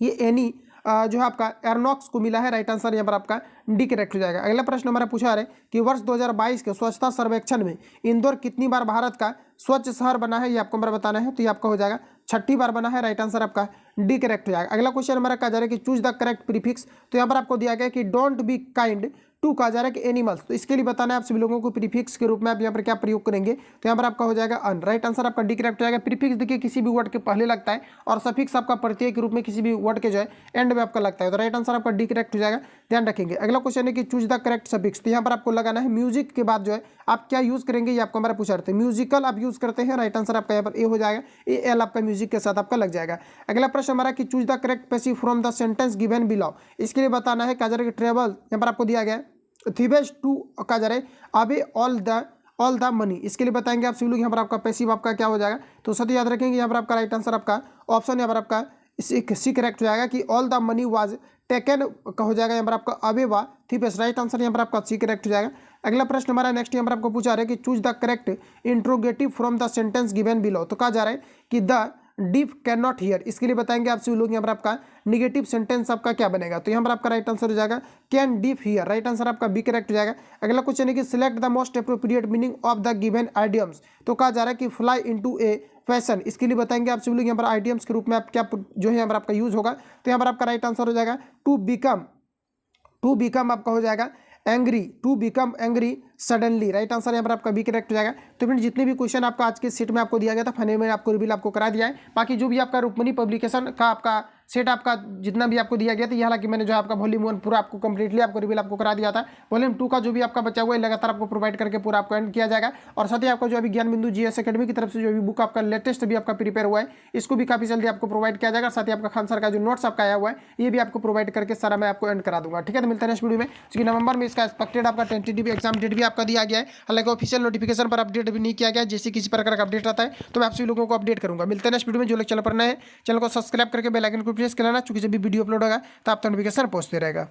ये एनी जो है आपका एर्नॉक्स को मिला है। राइट आंसर यहाँ पर आपका डी करेक्ट हो जाएगा। अगला प्रश्न हमारा पूछा है कि वर्ष 2022 के स्वच्छता सर्वेक्षण में इंदौर कितनी बार भारत का स्वच्छ शहर बना है, ये आपको हमारा बताना है, तो ये आपका हो जाएगा 6ठी बार बना है। राइट आंसर आपका डी करेक्ट हो जाएगा। अगला क्वेश्चन हमारा कहा जा रहा है कि चूज द करेक्ट प्रीफिक्स, तो यहाँ पर आपको दिया गया कि डोंट बी काइंड टू कहा जा रहा है कि एनिमल्स, तो इसके लिए बताना है आप सभी लोगों को प्रीफिक्स के रूप में आप यहाँ पर क्या प्रयोग करेंगे, तो यहाँ पर आपका हो जाएगा अन। राइट आंसर आपका डी करेक्ट हो जाएगा। प्रीफिक्स देखिए किसी भी वर्ड के पहले लगता है और सफिक्स आपका प्रत्यय के रूप में किसी भी वर्ड के जो है एंड में आपका लगता है, तो राइट आंसर आपका डी करेक्ट हो जाएगा। ध्यान रखेंगे। अगला क्वेश्चन है कि चूज द करेक्ट सफिक्स, तो यहाँ पर आपको लगाना है म्यूजिक के बाद जो है आप क्या यूज करेंगे, ये आपको हमारा पूछा रहता है। म्यूजिकल आप यूज करते हैं, राइट आंसर आपका यहाँ पर ए हो जाएगा, ए एल आपका म्यूजिक के साथ आपका लग जाएगा। अगला प्रश्न हमारा कि choose the correct passive from the sentence given below, इसके लिए बताना है कहा जा रहा है कि ट्रेवल, यहाँ पर आपको दिया गया है थीबेस टू कहा जा रहा है अबे ऑल द मनी, इसके लिए बताएंगे आप सभी लोग। यहाँ पर आपका पैसिव आपका क्या हो जाएगा, तो साथ ही याद रखेंगे यहाँ पर आपका राइट आंसर आपका ऑप्शन यहाँ पर आपका सी करेक्ट हो जाएगा कि all the money was taken का हो जाएगा यहाँ पर आपका अबे वा थीबेस। राइट आंसर यहाँ पर आपका सी करेक्ट हो जाएगा। अगला प्रश्न हमारा नेक्स्ट यहाँ पर आपको पूछा रहा है कि choose the correct interrogative from the sentence given below, तो कहा जा रहा है कि the deep can not here, इसके लिए बताएंगे आप सभी लोग। यहाँ पर आपका निगेटिव सेंटेंस आपका क्या बनेगा, तो यहाँ पर आपका राइट आंसर हो जाएगा can deep here. Right answer आपका बी करेक्ट हो जाएगा। अगला क्वेश्चन है कि select the most appropriate meaning of the given idioms, तो कहा जा रहा है कि फ्लाई इनटू ए फैशन, इसके लिए बताएंगे आप सभी लोग। यहाँ पर आइडियम्स के रूप में आप क्या जो है यहाँ पर आपका यूज होगा, तो यहाँ पर आपका राइट आंसर हो जाएगा टू बिकम आपका हो जाएगा angry, to become angry suddenly. Right answer यहाँ पर आपका बी करेक्ट हो जाएगा। तो फ्रेंड जितने भी क्वेश्चन आपका आज के सेट में आपको दिया गया था फाइनल में आपको रिवील आपको करा दिया है। बाकी जो भी आपका रुक्मणी पब्लिकेशन का आपका सेट आपका जितना भी आपको दिया गया था, ये हालांकि मैंने जो आपका वॉल्यूम 1 पूरा आपको कंप्लीटली आपको रिवील आपको करा दिया था। वॉल्यूम 2 का जो भी आपका बचा हुआ है लगातार आपको प्रोवाइड करके पूरा आपको एंड किया जाएगा। और साथ ही आपका जो अभी ज्ञान बिंदु जीएस एकेडमी की तरफ से जो भी बुक आपका लेटेस्ट भी आपका प्रिपेयर हुआ है, इसको भी काफी जल्दी आपको प्रोवाइड किया जाएगा। साथ ही आपका खान सर का जो नोट्स आपका आया हुआ है, ये भी आपको प्रोवाइड करके सारा मैं आपको एंड करा दूंगा। ठीक है, तो मिलता है नेक्स्ट वीडियो में। क्योंकि नवंबर में इसका एक्सपेक्टेड आपका टेंटेटिव एग्जाम डेट भी आपका दिया गया है, हालांकि ऑफिशियल नोटिफिकेशन पर अपडेट भी नहीं किया गया। जैसे किसी प्रकार का अपडेट आता है तो मैं आप सभी लोगों को अपडेट करूंगा। मिलते हैं नेक्स्ट वीडियो में। जो लोग चैनल पर नए हैं, चैनल को सब्सक्राइब करके बेल आइकन को प्रेस कर लेना, क्योंकि जब भी वीडियो अपलोड होगा तो आप नोटिफिकेशन पहुंचते रहेगा।